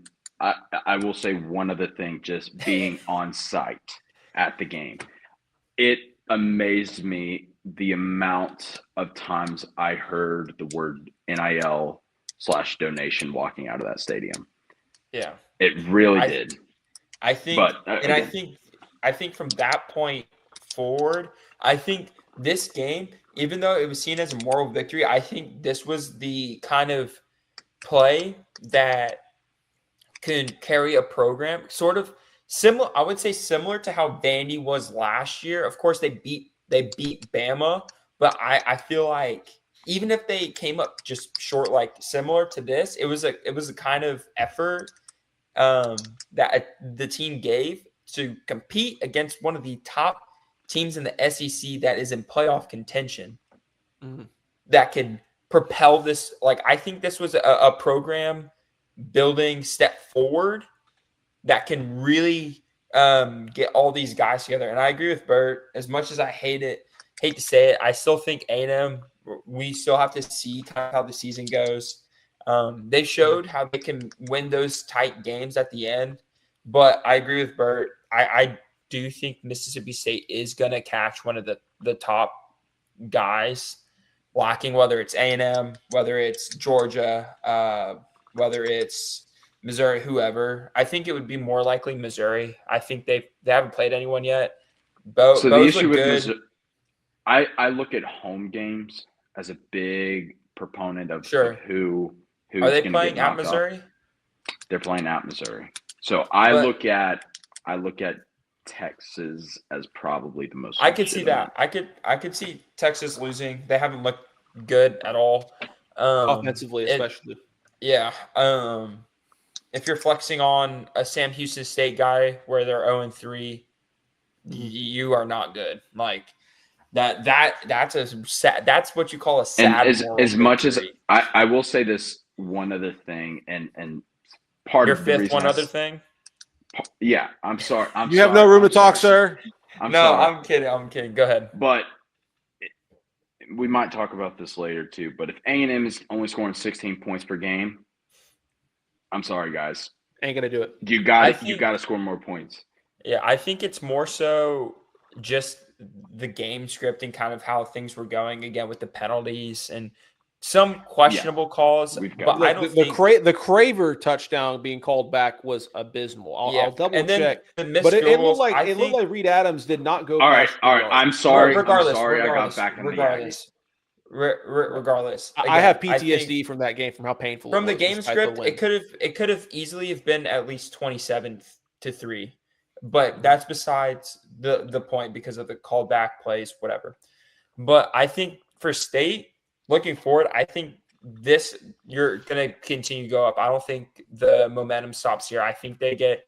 I will say one other thing, just being on site at the game. It amazed me the amount of times I heard the word NIL/donation walking out of that stadium. Yeah. It really did. I think, I think from that point forward, I think this game, even though it was seen as a moral victory, I think this was the kind of play that can carry a program sort of similar. I would say similar to how Vandy was last year. Of course, they beat Bama, but I feel like even if they came up just short, like similar to this, it was a kind of effort that the team gave to compete against one of the top teams in the SEC that is in playoff contention, that could propel this. Like, I think this was a program building step forward that can really get all these guys together. And I agree with Bert. As much as I hate to say it, I still think A&M, we still have to see kind of how the season goes. They showed how they can win those tight games at the end. But I agree with Bert. I do think Mississippi State is going to catch one of the top guys lacking, whether it's A&M, whether it's Georgia, whether it's Missouri, whoever. I think it would be more likely Missouri. I think they haven't played anyone yet. So the issue with Missouri, I look at home games as a big proponent of who are they playing at Missouri? They're playing at Missouri. So I look at Texas as probably the most. I could see that. I could see Texas losing. They haven't looked good at all, offensively, especially. Yeah. If you're flexing on a Sam Houston State guy where they're 0-3, you are not good. Like that's what you call a sad. And as much as I will say this one other thing, and part your of the fifth one other thing. Yeah, I'm sorry. You have no room to talk, sir. I'm kidding. Go ahead. But we might talk about this later too. But if A&M is only scoring 16 points per game, I'm sorry, guys. Ain't gonna do it. You got to score more points. Yeah, I think it's more so just the game script and kind of how things were going again with the penalties and some questionable calls. But I don't think the Craver touchdown being called back was abysmal. I'll double check. But it looked like Reed Adams did not go. All right. I'm sorry. I got back in regardless. Again, I have PTSD from that game, from how painful from the game script. It could have easily have been at least 27-3. but that's besides the point because of the callback plays, whatever. But I think for State, looking forward, I think you're going to continue to go up. I don't think the momentum stops here. I think they get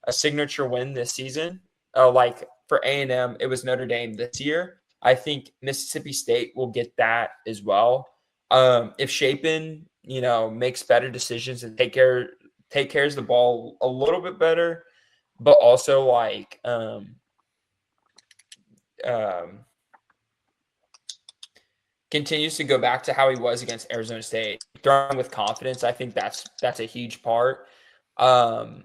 a signature win this season. Like for A&M, it was Notre Dame this year. I think Mississippi State will get that as well. If Shapen, makes better decisions and take care of the ball a little bit better, but also like continues to go back to how he was against Arizona State, throwing with confidence. I think that's a huge part. And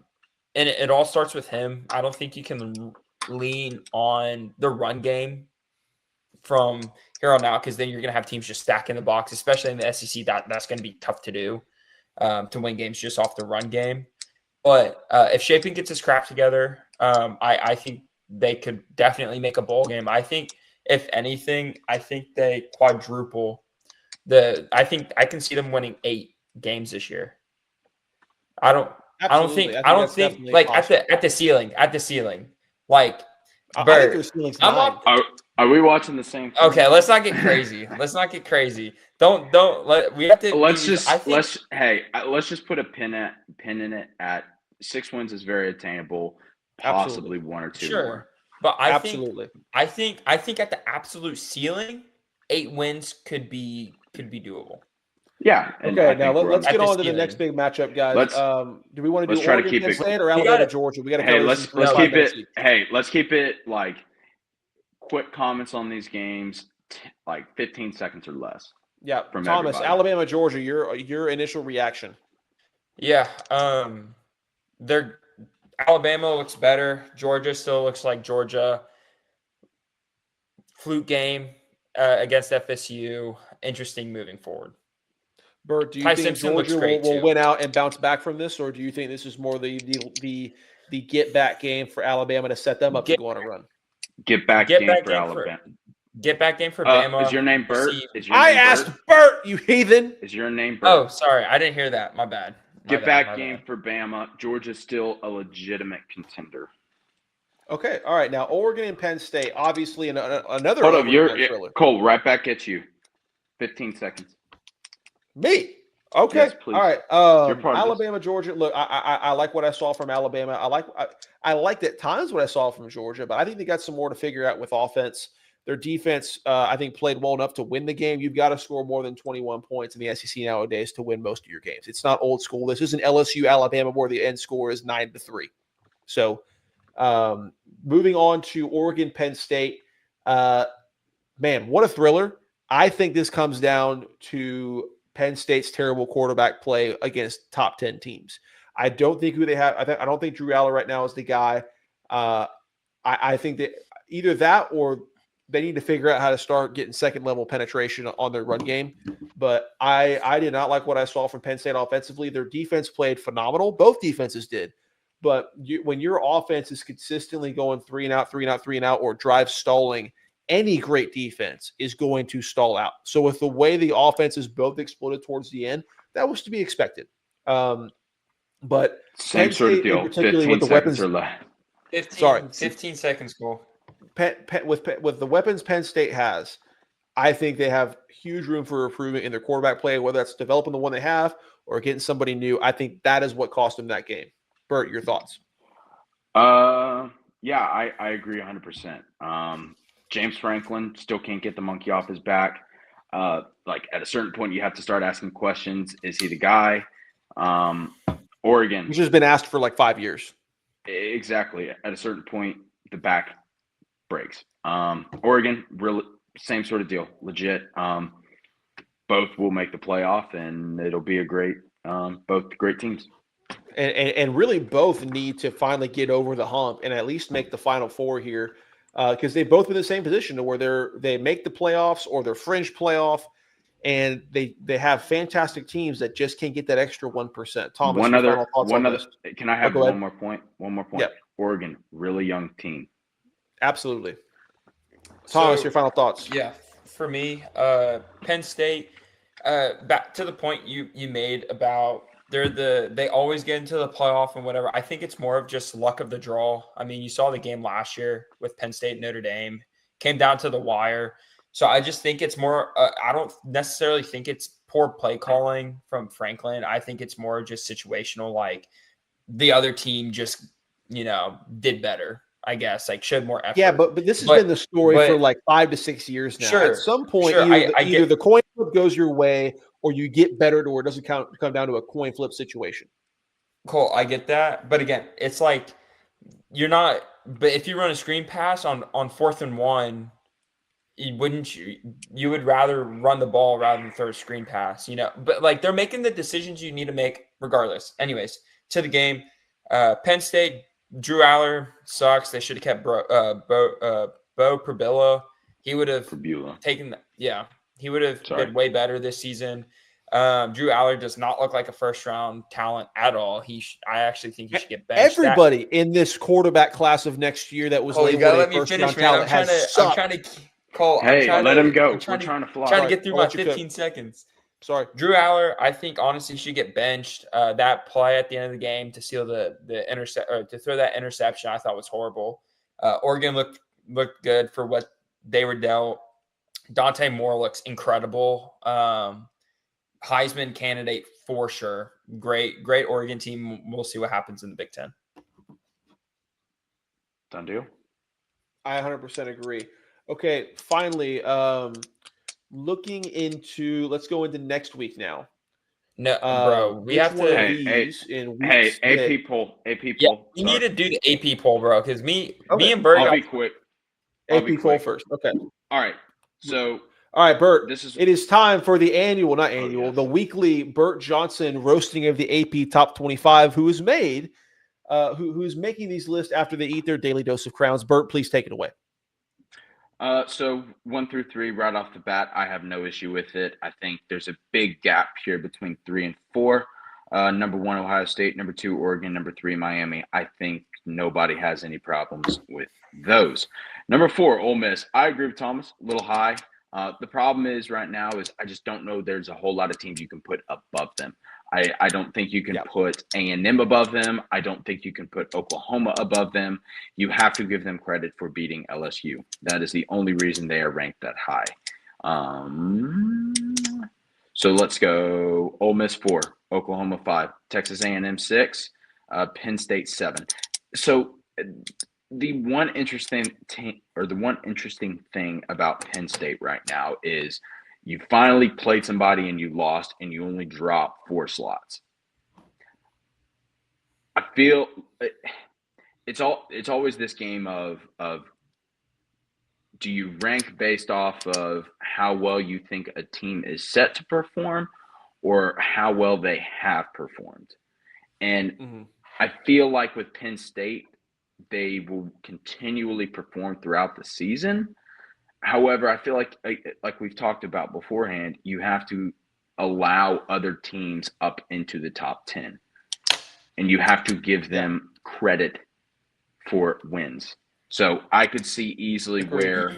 it all starts with him. I don't think you can lean on the run game from here on out, because then you're going to have teams just stacking the box, especially in the SEC. That's going to be tough to do, to win games just off the run game. But if Shapen gets his crap together, I think they could definitely make a bowl game. I think, if anything, I think they quadruple I think I can see them winning 8 games this year. I don't think like at the ceiling. Like, I Bert, think their ceiling's 9. Are we watching the same thing? Okay, let's not get crazy. Don't we have to. Let's just put a pin in it at 6 wins is very attainable. Possibly 1 or 2 more. But I think at the absolute ceiling, 8 wins could be doable. Yeah. Okay, now let's get on to the next big matchup, guys. Do we want to do Oregon, Penn State, or Alabama, Georgia? We got to cover let's keep it. Let's keep it like quick comments on these games, like 15 seconds or less. Yeah, Thomas, everybody. Alabama, Georgia. Your initial reaction? Yeah, Alabama looks better. Georgia still looks like Georgia. Fluke game against FSU. Interesting moving forward. Bert, do you think Georgia will win out and bounce back from this, or do you think this is more the get back game for Alabama to set them up to go on a run? Get back game for Alabama. Get back game for Bama. Is your name Bert? I asked Bert, you heathen. Is your name Bert? Oh, sorry, I didn't hear that. My bad. Get back game for Bama. Georgia's still a legitimate contender. Okay, all right. Now Oregon and Penn State, obviously another. Hold up, you're Cole. Right back at you. 15 seconds. Me? Okay. Yes, please. All right. Alabama, Georgia. Look, I like what I saw from Alabama. I liked at times what I saw from Georgia, but I think they got some more to figure out with offense. Their defense, I think, played well enough to win the game. You've got to score more than 21 points in the SEC nowadays to win most of your games. It's not old school. This isn't LSU, Alabama, where the end score is 9-3. So, moving on to Oregon, Penn State. Man, what a thriller. I think this comes down to Penn State's terrible quarterback play against top 10 teams. I don't think who they have. I don't think Drew Aller right now is the guy. I think that either that or they need to figure out how to start getting second level penetration on their run game. But I did not like what I saw from Penn State offensively. Their defense played phenomenal. Both defenses did. But when your offense is consistently going 3 and out, 3 and out, 3 and out, or drive stalling, any great defense is going to stall out. So with the way the offenses both exploded towards the end, that was to be expected. But same sort of deal. Particularly with the weapons. 15 seconds, Cole. With the weapons Penn State has, I think they have huge room for improvement in their quarterback play, whether that's developing the one they have or getting somebody new. I think that is what cost them that game. Bert, your thoughts? Yeah, I agree 100%. James Franklin still can't get the monkey off his back. Like at a certain point, you have to start asking questions. Is he the guy? Oregon, which has been asked for like 5 years. Exactly. At a certain point, the back breaks. Oregon, really same sort of deal. Legit. Both will make the playoff, and it'll be a great, both great teams. And really both need to finally get over the hump and at least make the Final Four here, because they've both been in the same position to where they make the playoffs or they're fringe playoff, and they have fantastic teams that just can't get that extra 1%. Thomas, can I have one more point? One more point. Yep. Oregon, really young team. Absolutely. Thomas, your final thoughts? Yeah, for me, Penn State. Back to the point you made about they always get into the playoff and whatever. I think it's more of just luck of the draw. I mean, you saw the game last year with Penn State and Notre Dame. Came down to the wire. So I just think it's more I don't necessarily think it's poor play calling from Franklin. I think it's more just situational, like the other team just, did better, I guess, like showed more effort. Yeah, but this has been the story for like 5 to 6 years now. Sure, At some point, sure, either the coin flip goes your way or you get better to where it doesn't come down to a coin flip situation. Cool, I get that. But again, it's like you're not – but if you run a screen pass on 4th and 1, you would rather run the ball rather than throw a screen pass, But like they're making the decisions you need to make regardless. Anyways, to the game, Penn State, Drew Aller sucks. They should have kept Bo Pribilla. He would have taken he would have been way better this season. Drew Aller does not look like a first-round talent at all. I actually think he should get benched. Everybody in this quarterback class of next year that was labeled a first-round talent has sucked. Let him go. We're trying to fly. Trying to get through my 15 seconds. Sorry. Drew Aller, I think, honestly, should get benched. That play at the end of the game to seal the intercept or to throw that interception, I thought was horrible. Oregon looked good for what they were dealt. Dante Moore looks incredible. Heisman candidate for sure. Great Oregon team. We'll see what happens in the Big Ten. Done deal. I 100% agree. Okay, finally, looking into, let's go into next week now. No, bro, we have to. AP poll. Yeah, we need to do the AP poll, bro, because me and Bert. I'll be quick. AP poll first. Okay. All right. So. All right, Bert. It is time for the weekly Bert Johnson roasting of the AP Top 25. Who's making these lists after they eat their daily dose of crowns? Bert, please take it away. So 1 through 3, right off the bat, I have no issue with it. I think there's a big gap here between 3 and 4. Number 1, Ohio State. Number 2, Oregon. Number 3, Miami. I think nobody has any problems with those. Number 4, Ole Miss. I agree with Thomas. A little high. The problem is right now is I just don't know there's a whole lot of teams you can put above them. I don't think you can put A&M above them. I don't think you can put Oklahoma above them. You have to give them credit for beating LSU. That is the only reason they are ranked that high. So let's go Ole Miss 4, Oklahoma 5, Texas A&M 6, Penn State 7. So the one interesting thing about Penn State right now is you finally played somebody and you lost and you only dropped 4 slots. I feel it's always this game of do you rank based off of how well you think a team is set to perform or how well they have performed? And I feel like with Penn State, they will continually perform throughout the season. However, I feel like we've talked about beforehand, you have to allow other teams up into the top 10. And you have to give them credit for wins. So I could see easily where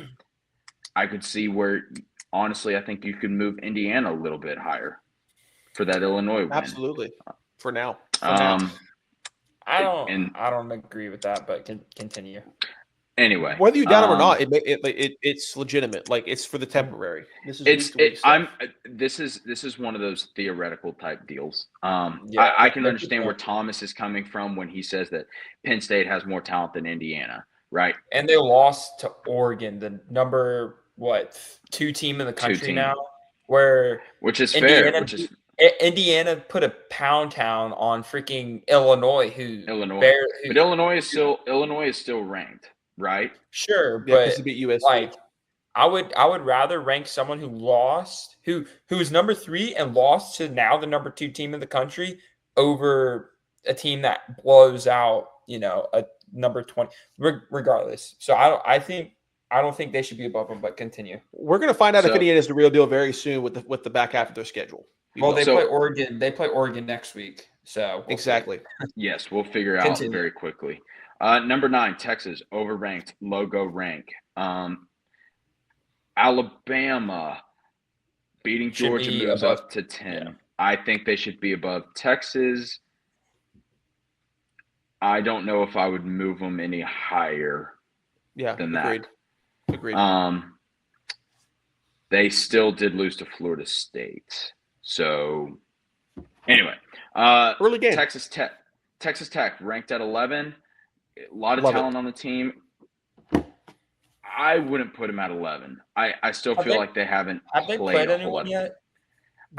honestly, I think you could move Indiana a little bit higher for that Illinois win. Absolutely. For now. I don't agree with that, but continue. Anyway, whether you doubt it or not, it's legitimate. Like it's for the temporary. This is one of those theoretical type deals. I can understand where Thomas is coming from when he says that Penn State has more talent than Indiana, right? And they lost to Oregon, the number 2 team in the country now, which is fair. Indiana put a pound town on freaking Illinois. But Illinois is still ranked, right? Sure, yeah, but to beat USC. Like I would rather rank someone who's number 3 and lost to now the number 2 team in the country over a team that blows out, a number 20, regardless. So I don't think they should be above them, but continue. We're going to find out if Indiana is the real deal very soon with the back half of their schedule. Well, they play Oregon. They play Oregon next week. So exactly. Yes, we'll figure out very quickly. Number 9, Texas, overranked, logo rank. Alabama beating Georgia moves up to 10. I think they should be above Texas. I don't know if I would move them any higher Yeah, than agreed. that. Agreed. They still did lose to Florida State. So anyway, Early game. Texas Tech ranked at 11. A lot of Love talent it. on the team. I wouldn't put them at 11. I still feel like they haven't Have they played played a whole anyone lot. yet?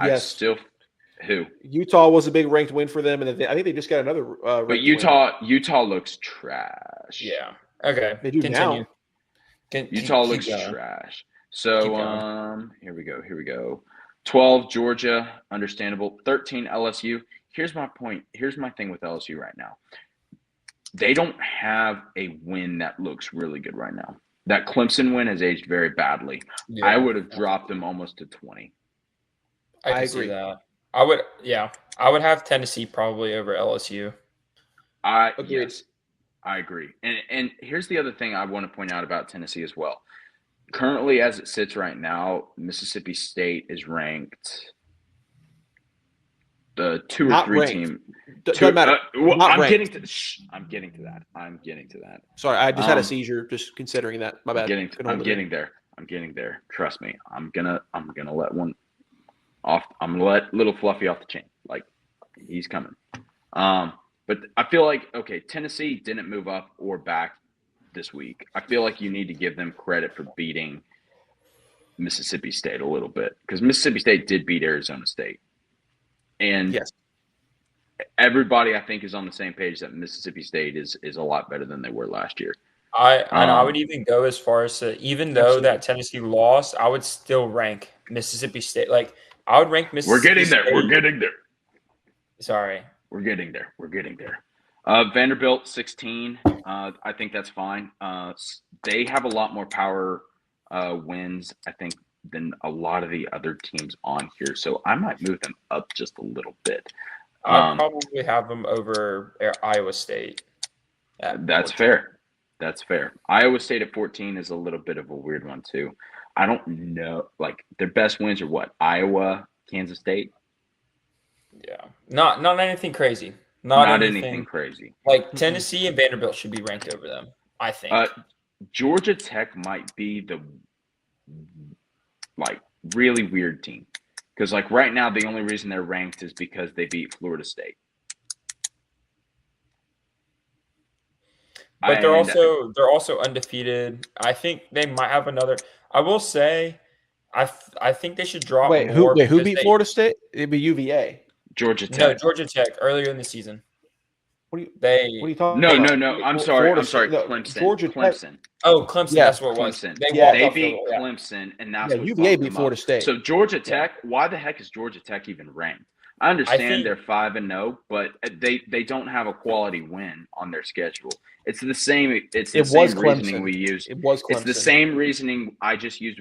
Yes. Who? Utah was a big ranked win for them, and I think they just got another ranked But Utah looks trash. Yeah. Okay. They do Continue. now. Utah looks going. trash. Keep So going. here we go. 12 Georgia, understandable. 13 LSU. Here's my point. Here's my thing with LSU right now. They don't have a win that looks really good right now. That Clemson win has aged very badly. Yeah. I would have dropped them almost to 20. I can see that. I would have Tennessee probably over LSU. Agreed. Yes, I agree. And here's the other thing I want to point out about Tennessee as well. Currently, as it sits right now, Mississippi State is ranked the 2 or 3 team. Doesn't matter. I'm getting to that. Sorry, I just had a seizure just considering that. My bad. I'm getting there. Trust me. I'm gonna let one off. I'm gonna let little Fluffy off the chain. Like, he's coming. But I feel like, okay, Tennessee didn't move up or back this week. I feel like you need to give them credit for beating Mississippi State a little bit, because Mississippi State did beat Arizona State. And yes, everybody, I think, is on the same page that Mississippi State is a lot better than they were last year. I would even go as far as to, even though that Tennessee lost, I would still rank Mississippi State. Like, I would rank Mississippi State. We're getting there. Sorry. We're getting there. Vanderbilt, 16. I think that's fine. They have a lot more power wins, I think, than a lot of the other teams on here. So I might move them up just a little bit. I'd probably have them over Iowa State. That's fair. Iowa State at 14 is a little bit of a weird one too. I don't know. Like, their best wins are what? Iowa, Kansas State? Yeah. Not anything crazy. Not anything crazy. Like, Tennessee and Vanderbilt should be ranked over them, I think. Georgia Tech might be the really weird team, because right now the only reason they're ranked is because they beat Florida State. But they're also undefeated. I think they might have another. I will say, I think they should drop. Who beat Florida State? It'd be UVA. Georgia Tech. No, Georgia Tech earlier in the season. What are you talking about? No. I'm sorry. Clemson. Clemson. Oh, Clemson. Yeah, that's what it was. Clemson. They beat Clemson, and that's what UVA beat Florida State. So Georgia Tech. Why the heck is Georgia Tech even ranked? I understand they're 5-0, but they don't have a quality win on their schedule. It's the same. It's the same reasoning we used. It was Clemson. It's the same reasoning I just used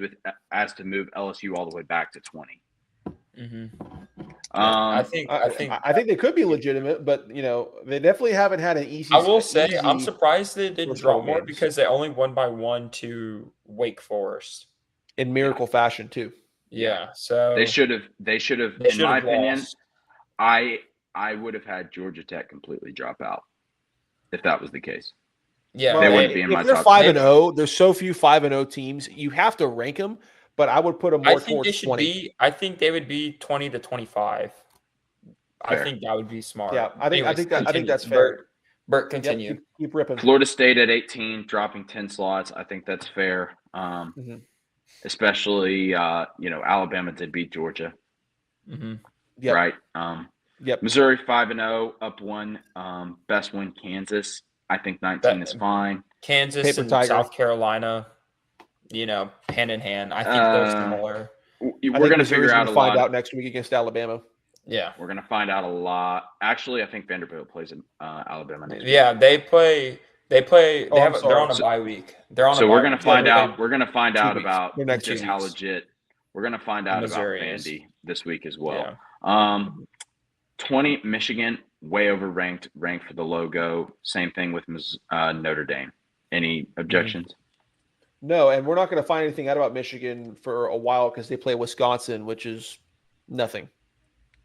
as to move LSU all the way back to 20. Mm-hmm. I think they could be legitimate, but they definitely haven't had an easy. I will say I'm surprised they didn't drop more, because they only won by 1 to Wake Forest in miracle fashion too. Yeah, so they should have. In my opinion, I would have had Georgia Tech completely drop out if that was the case. Yeah, they wouldn't be in my top. 5-0. There's so few 5-0 teams. You have to rank them. But I would put them more towards 20. I think they would be 20 to 25. Fair. I think that would be smart. Yeah, I think that's fair. Bert, continue. Yep, keep ripping. Florida State at 18, dropping 10 slots. I think that's fair. Especially, Alabama did beat Georgia. Mm-hmm. Yep. Right. Yep. Missouri 5-0, up 1. Best win Kansas. I think 19 is fine. Kansas Paper and Tiger. South Carolina. Hand in hand. I think they're similar. We're going to figure out a lot. Find out next week against Alabama. Yeah, we're going to find out a lot. Actually, I think Vanderbilt plays Alabama next week. Yeah, they play. They're on a bye week. We're going to find out. We're going to find out about just how legit. We're going to find out Missouri about Vandy this week as well. Yeah. 20 Michigan, way overranked. Ranked for the logo. Same thing with Notre Dame. Any objections? No, and we're not going to find anything out about Michigan for a while because they play Wisconsin, which is nothing.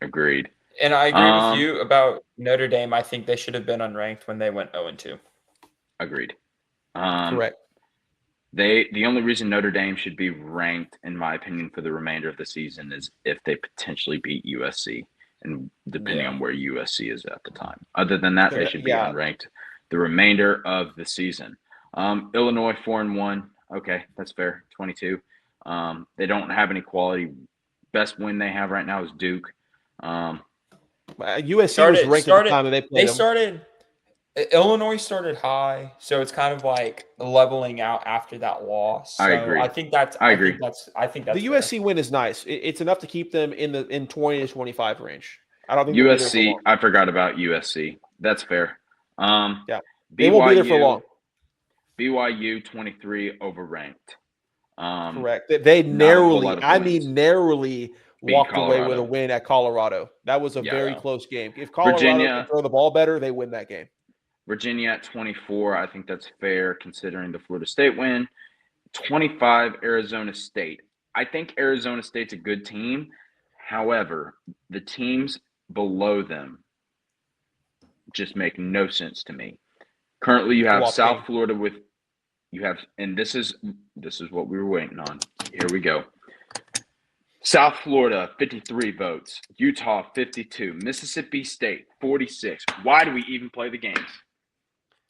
Agreed. And I agree with you about Notre Dame. I think they should have been unranked when they went 0-2. Agreed. Correct. The only reason Notre Dame should be ranked, in my opinion, for the remainder of the season is if they potentially beat USC, and depending on where USC is at the time. Other than that, they should be unranked the remainder of the season. Illinois 4-1. Okay, that's fair. 22. They don't have any quality. Best win they have right now is Duke. USC was ranked at the time that they played them. Illinois started high, so it's kind of like leveling out after that loss. So I agree. I think that's I agree. I think that's the fair. USC win is nice. It's enough to keep them in 20 to 25 range. I don't think USC. I forgot about USC. That's fair. Yeah, they won't be there for long. BYU 23 overranked. Correct. They narrowly, walked away with a win at Colorado. That was a very close game. If Colorado can throw the ball better, they win that game. Virginia at 24, I think that's fair considering the Florida State win. 25, Arizona State. I think Arizona State's a good team. However, the teams below them just make no sense to me. Currently, you have South Florida and this is what we were waiting on. Here we go. South Florida, 53 votes. Utah, 52. Mississippi State, 46. Why do we even play the games?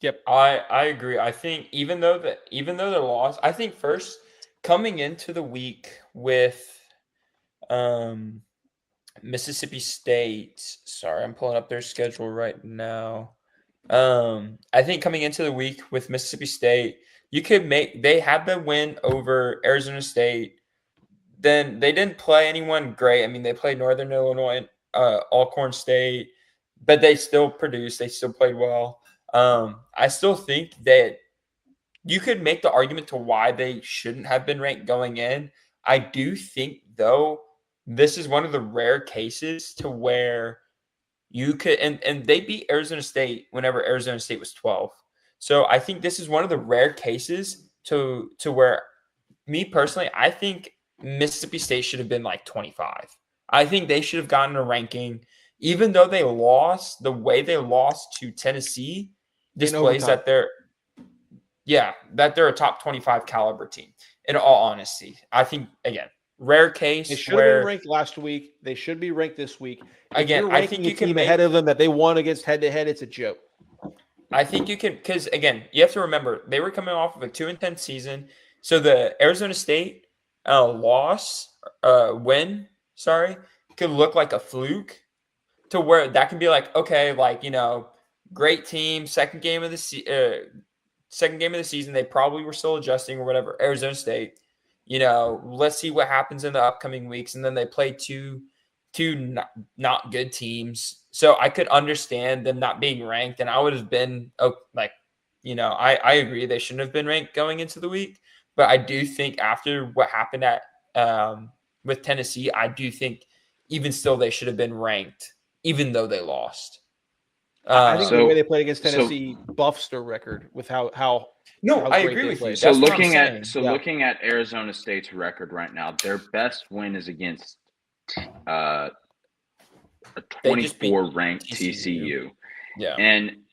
Yep, I agree. I think even though they're lost, I think first coming into the week with Mississippi State. Sorry, I'm pulling up their schedule right now. I think coming into the week with Mississippi State, they had the win over Arizona State. Then they didn't play anyone great. I mean, they played Northern Illinois, Alcorn State, but they still produced. They still played well. I still think that you could make the argument to why they shouldn't have been ranked going in. I do think, though, this is one of the rare cases to where you could, and they beat Arizona State whenever Arizona State was 12. So I think this is one of the rare cases to where, me personally, I think Mississippi State should have been like 25. I think they should have gotten a ranking, even though they lost. The way they lost to Tennessee displays that they're a top 25 caliber team. In all honesty, I think, again, rare case. They should have been ranked last week. They should be ranked this week. Again, I think you can team ahead of them that they won against head-to-head. It's a joke. I think you can, because again, you have to remember they were coming off of a 2-10 season. So the Arizona State win, could look like a fluke, to where that can be like, okay, like, great team, second game of the season, they probably were still adjusting or whatever. Arizona State, let's see what happens in the upcoming weeks, and then they play two not good teams. So I could understand them not being ranked, and I would have been I agree they shouldn't have been ranked going into the week. But I do think after what happened with Tennessee, I do think even still they should have been ranked, even though they lost. I think the way they played against Tennessee buffs their record with how I agree with you. So looking at Arizona State's record right now, their best win is against a 24 ranked TCU. Yeah.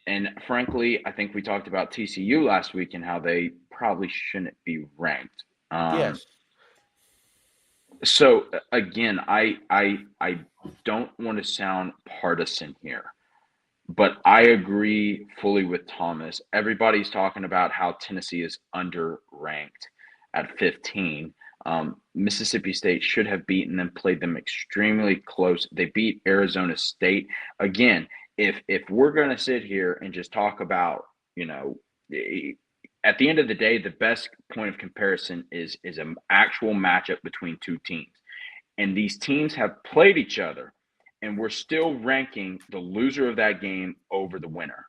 And frankly, I think we talked about TCU last week and how they probably shouldn't be ranked. Yes. So again, I don't want to sound partisan here, but I agree fully with Thomas. Everybody's talking about how Tennessee is underranked at 15. Mississippi State should have beaten them, played them extremely close. They beat Arizona State. Again, if we're going to sit here and just talk about, at the end of the day, the best point of comparison is an actual matchup between two teams. And these teams have played each other, and we're still ranking the loser of that game over the winner.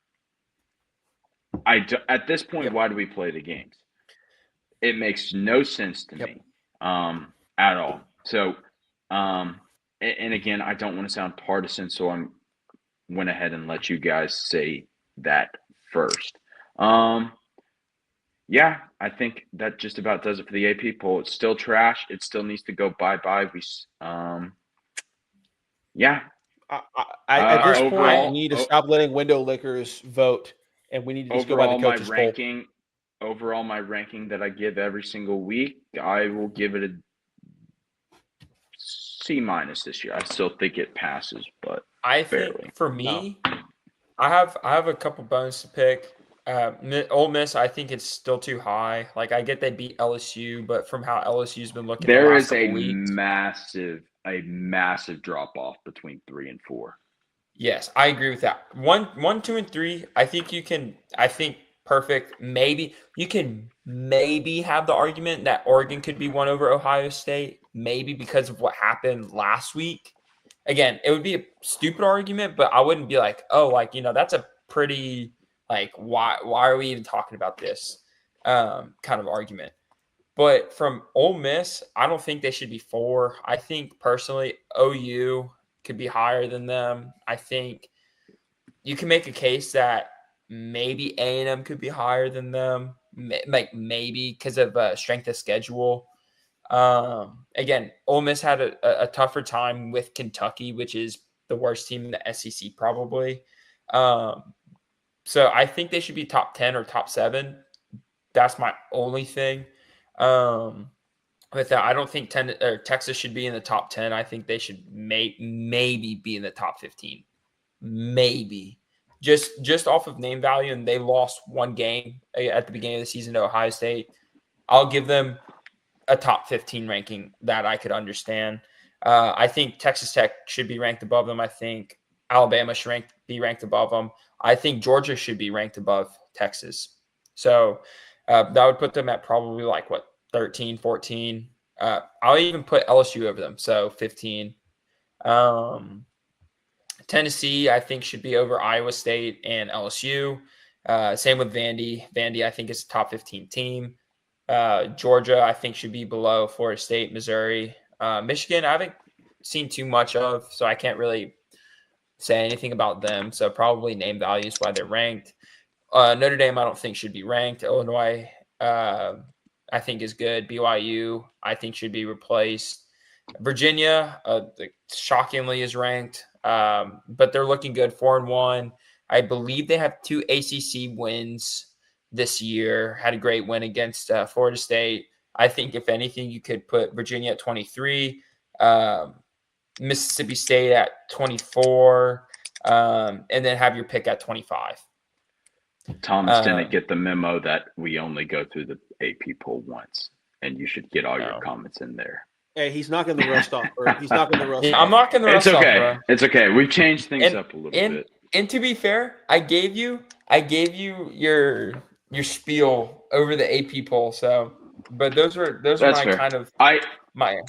At this point, why do we play the games? It makes no sense to me at all. So, and again, I don't want to sound partisan, so I went ahead and let you guys say that first. Yeah, I think that just about does it for the AP poll. It's still trash. It still needs to go bye-bye. At this point, overall- we need to stop letting window lickers vote, and we need to just go by the Overall, my coaches poll. ranking. Overall, my ranking that I give every single week, I will give it a C- this year. I still think it passes, but I barely. think for me, I have a couple bones to pick. Ole Miss, I think it's still too high. Like I get they beat LSU, but from how LSU's been looking, the There last is a couple weeks, massive drop off between 3 and 4. yes, I agree with that. 1, 2, and 3. I think you can. I think perfect. Maybe you can maybe have the argument that Oregon could be one over Ohio State. Maybe because of what happened last week. Again, it would be a stupid argument, but I wouldn't be like, oh, like that's a pretty like why are we even talking about this kind of argument. But from Ole Miss, I don't think they should be 4. I think personally, OU could be higher than them. I think you can make a case that maybe A&M could be higher than them, like maybe because of strength of schedule. Again, Ole Miss had a tougher time with Kentucky, which is the worst team in the SEC probably. So I think they should be top 10 or top 7. That's my only thing. With that, I don't think Texas should be in the top 10. I think they should maybe be in the top 15. Maybe. Just off of name value, and they lost one game at the beginning of the season to Ohio State. I'll give them a top 15 ranking that I could understand. I think Texas Tech should be ranked above them. I think Alabama should be ranked above them. I think Georgia should be ranked above Texas. So that would put them at probably 13, 14. I'll even put LSU over them, so 15. Tennessee, I think, should be over Iowa State and LSU. Same with Vandy. Vandy, I think, is a top 15 team. Georgia, I think, should be below Florida State, Missouri. Michigan, I haven't seen too much of, so I can't really say anything about them. So probably name values why they're ranked. Notre Dame, I don't think should be ranked. Illinois, I think is good. BYU, I think should be replaced. Virginia, shockingly, is ranked, but they're looking good. 4-1. I believe they have 2 ACC wins this year. Had a great win against Florida State. I think if anything, you could put Virginia at 23, Mississippi State at 24, and then have your pick at 25. Thomas didn't get the memo that we only go through the AP poll once, and you should get all your comments in there. Hey, he's knocking the rust off, bro. He's knocking the rust off. I'm knocking the rust off, bro. It's okay. We've changed things up a little bit. And to be fair, I gave you your spiel over the AP poll. So, but those are my fair. Kind of my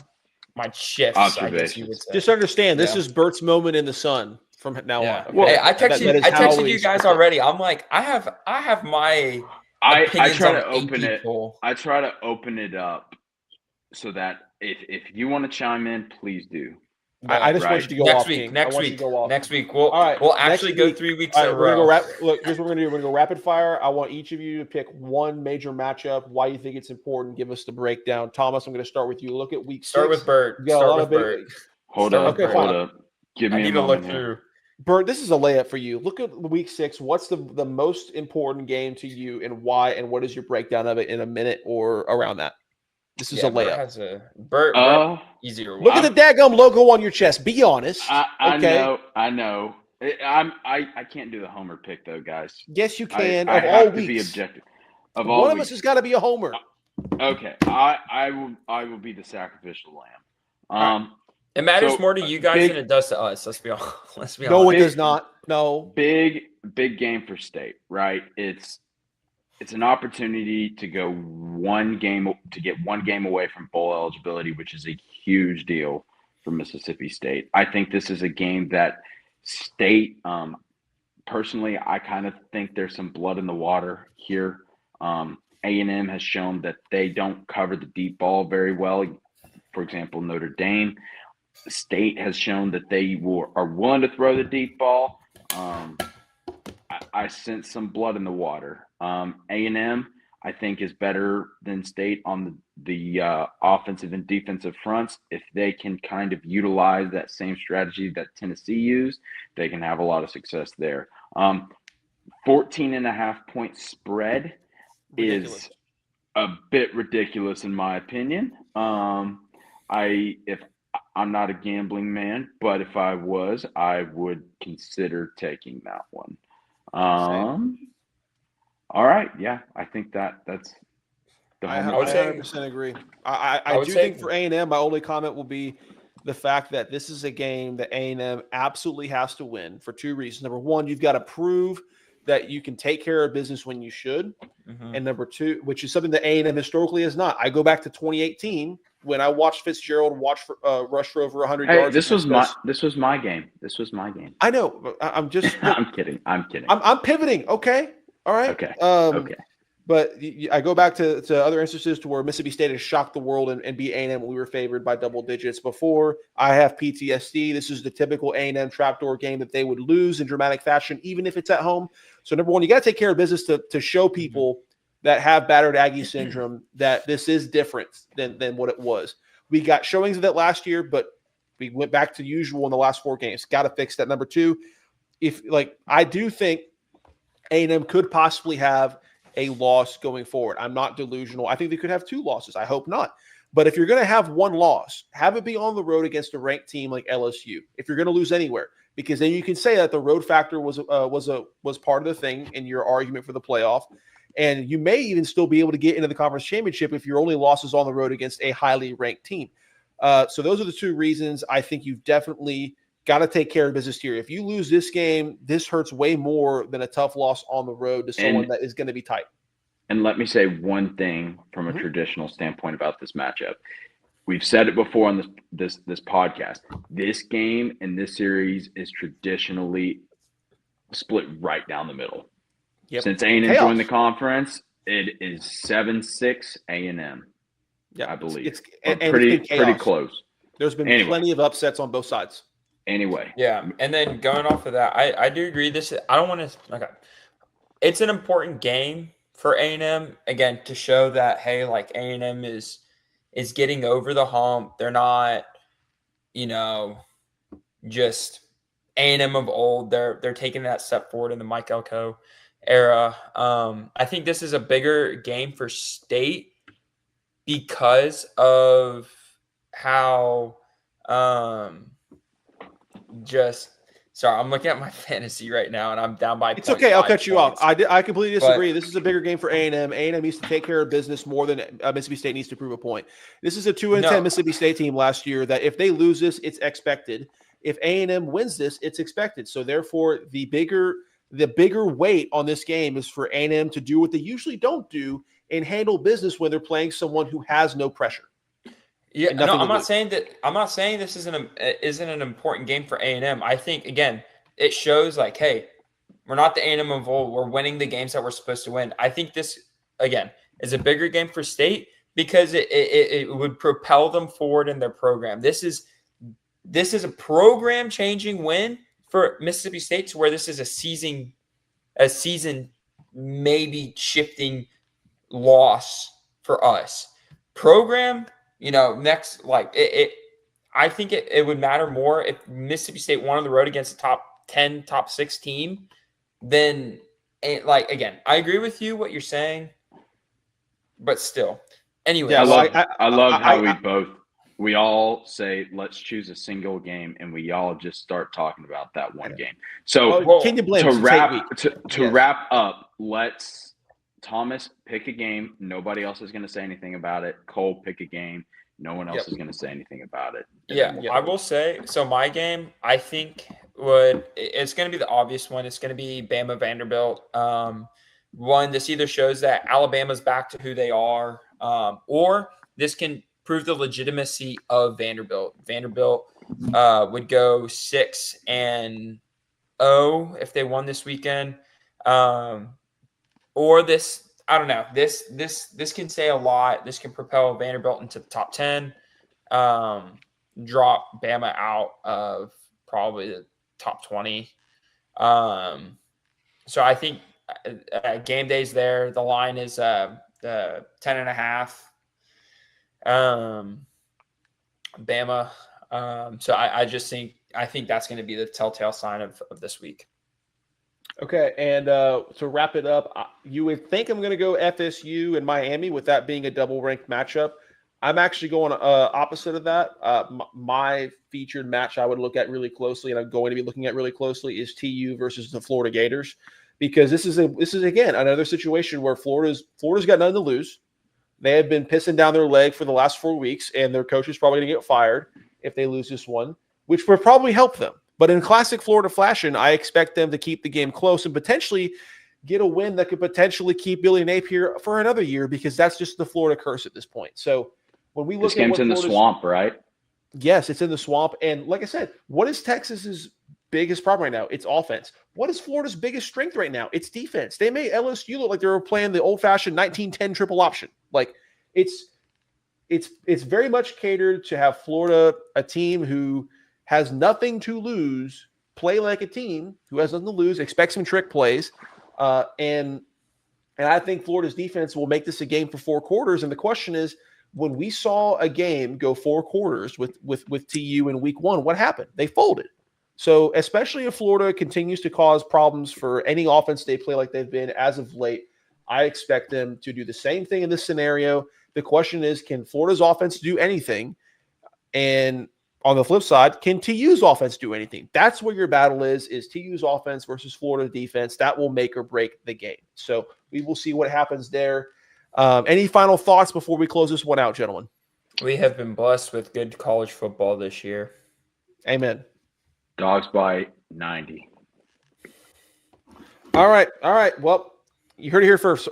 shifts. I guess you would say. Just understand, this is Bert's moment in the sun from now on. Okay? Well, I texted you guys already. I'm like, I have my. I try to open it. I try to open it up so that if you want to chime in, please do. I just want you to go next off. Week, King. next week. Next week. We'll actually go 3 weeks in a row. Look, here's what we're gonna do. We're gonna go rapid fire. I want each of you to pick one major matchup. Why you think it's important? Give us the breakdown. Thomas, I'm gonna start with you. Look at week 6. Start with Bert. Hold up. Give me a moment here. Bert, this is a layup for you. Look at week 6. What's the most important game to you, and why? And what is your breakdown of it in a minute or around that? This is a layup. Bert easier. Look at the daggum logo on your chest. Be honest. I know. I can't do the homer pick though, guys. Yes, you can. I have to be objective. One of us has got to be a homer. Okay, I will be the sacrificial lamb. It matters more to you guys than it does to us. Let's be honest. No, it does not. No. Big game for State, right? It's an opportunity to get one game away from bowl eligibility, which is a huge deal for Mississippi State. I think this is a game that State, personally, I kind of think there's some blood in the water here. A&M has shown that they don't cover the deep ball very well. For example, Notre Dame. State has shown that they are willing to throw the deep ball. I sense some blood in the water. A&M, I think is better than State on the offensive and defensive fronts. If they can kind of utilize that same strategy that Tennessee used, they can have a lot of success there. 14.5-point spread Ridiculous. is a bit ridiculous in my opinion. If I'm not a gambling man, but if I was, I would consider taking that one. All right, yeah, I think that's the I home. 100% agree. I do think for A&M, my only comment will be the fact that this is a game that A&M absolutely has to win for two reasons. Number one, you've got to prove that you can take care of business when you should. Mm-hmm. And number two, which is something that A&M historically has not. I go back to 2018 when I watched Fitzgerald rush for over 100 yards. This was my game. This was my game. I know. But I'm just. I'm kidding. I'm pivoting. Okay. All right. Okay. Okay. But I go back to other instances to where Mississippi State has shocked the world and beat A&M when we were favored by double digits before. I have PTSD. This is the typical A&M trapdoor game that they would lose in dramatic fashion, even if it's at home. So number one, you got to take care of business to show people that have battered Aggie syndrome that this is different than what it was. We got showings of that last year, but we went back to usual in the last 4 games. Got to fix that. Number two, I do think A&M could possibly have a loss going forward. I'm not delusional. I think they could have 2 losses. I hope not. But if you're going to have 1 loss, have it be on the road against a ranked team like LSU. If you're going to lose anywhere, because then you can say that the road factor was part of the thing in your argument for the playoff, and you may even still be able to get into the conference championship if your only loss is on the road against a highly ranked team. So those are the 2 reasons I think you've definitely got to take care of business here. If you lose this game, this hurts way more than a tough loss on the road to someone that is going to be tight. And let me say one thing from a traditional standpoint about this matchup. We've said it before on this podcast. This game and this series is traditionally split right down the middle. Yep. Since A&M joined the conference, it is 7-6 A&M. Yeah, I believe it's pretty close. There's been plenty of upsets on both sides. Anyway. Yeah, and then going off of that, I do agree. I don't want to. Okay, it's an important game for A&M again to show that like A&M is getting over the hump. They're not, just A&M of old. They're taking that step forward in the Mike Elko era. I think this is a bigger game for State because of how sorry, I'm looking at my fantasy right now, and I'm down by. It's okay. I'll cut you off. I completely disagree. This is a bigger game for A&M. A&M needs to take care of business more than Mississippi State needs to prove a point. This is a 2-10 Mississippi State team last year that if they lose this, it's expected. If A&M wins this, it's expected. So therefore, the bigger weight on this game is for A&M to do what they usually don't do and handle business when they're playing someone who has no pressure. Yeah, no, I'm not saying this isn't an important game for A&M. I think again, it shows hey, we're not the A&M of old. We're winning the games that we're supposed to win. I think this again is a bigger game for State because it would propel them forward in their program. This is a program changing win for Mississippi State to where this is a season maybe shifting loss for us. Program. Next, I think it would matter more if Mississippi State won on the road against a top 10, top 6 team. Then, again, I agree with you what you're saying, but still. Anyway, yeah, I love how we all say let's choose a single game, and we all just start talking about that one game. So can you blame to wrap up, let's. Thomas, pick a game. Nobody else is going to say anything about it. Cole, pick a game. No one else is going to say anything about it. I will say, so my game, I think it's going to be the obvious one. It's going to be Bama Vanderbilt. One, this either shows that Alabama's back to who they are, or this can prove the legitimacy of Vanderbilt. Vanderbilt would go 6-0 if they won this weekend. Or this, I don't know. This can say a lot. This can propel Vanderbilt into the top 10, drop Bama out of probably the top 20. So I think game day's there. The line is the 10.5. Bama. So I think that's going to be the telltale sign of this week. Okay, and to wrap it up, you would think I'm going to go FSU and Miami with that being a double-ranked matchup. I'm actually going opposite of that. My featured match I would look at really closely, and I'm going to be looking at really closely, is TU versus the Florida Gators, because this is again another situation where Florida's got nothing to lose. They have been pissing down their leg for the last 4 weeks, and their coach is probably going to get fired if they lose this one, which would probably help them. But in classic Florida fashion, I expect them to keep the game close and potentially get a win that could potentially keep Billy Napier for another year, because that's just the Florida curse at this point. So when we look this game's in the swamp, right? Yes, it's in the swamp. And like I said, what is Texas's biggest problem right now? It's offense. What is Florida's biggest strength right now? It's defense. They made LSU look like they were playing the old-fashioned 1910 triple option. Like it's very much catered to have Florida, a team who has nothing to lose, play like a team who has nothing to lose, expect some trick plays, and I think Florida's defense will make this a game for 4 quarters. And the question is, when we saw a game go 4 quarters with TU in week 1, what happened? They folded. So especially if Florida continues to cause problems for any offense they play like they've been as of late, I expect them to do the same thing in this scenario. The question is, can Florida's offense do anything? And on the flip side, can TU's offense do anything? That's where your battle is TU's offense versus Florida defense. That will make or break the game. So we will see what happens there. Any final thoughts before we close this one out, gentlemen? We have been blessed with good college football this year. Amen. Dogs by 90. All right. Well, you heard it here first,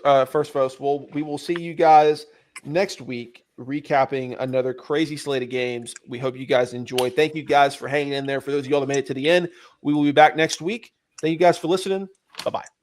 folks. We will see you guys next week, recapping another crazy slate of games. We hope you guys enjoy. Thank you guys for hanging in there. For those of y'all that made it to the end, we will be back next week. Thank you guys for listening. Bye-bye.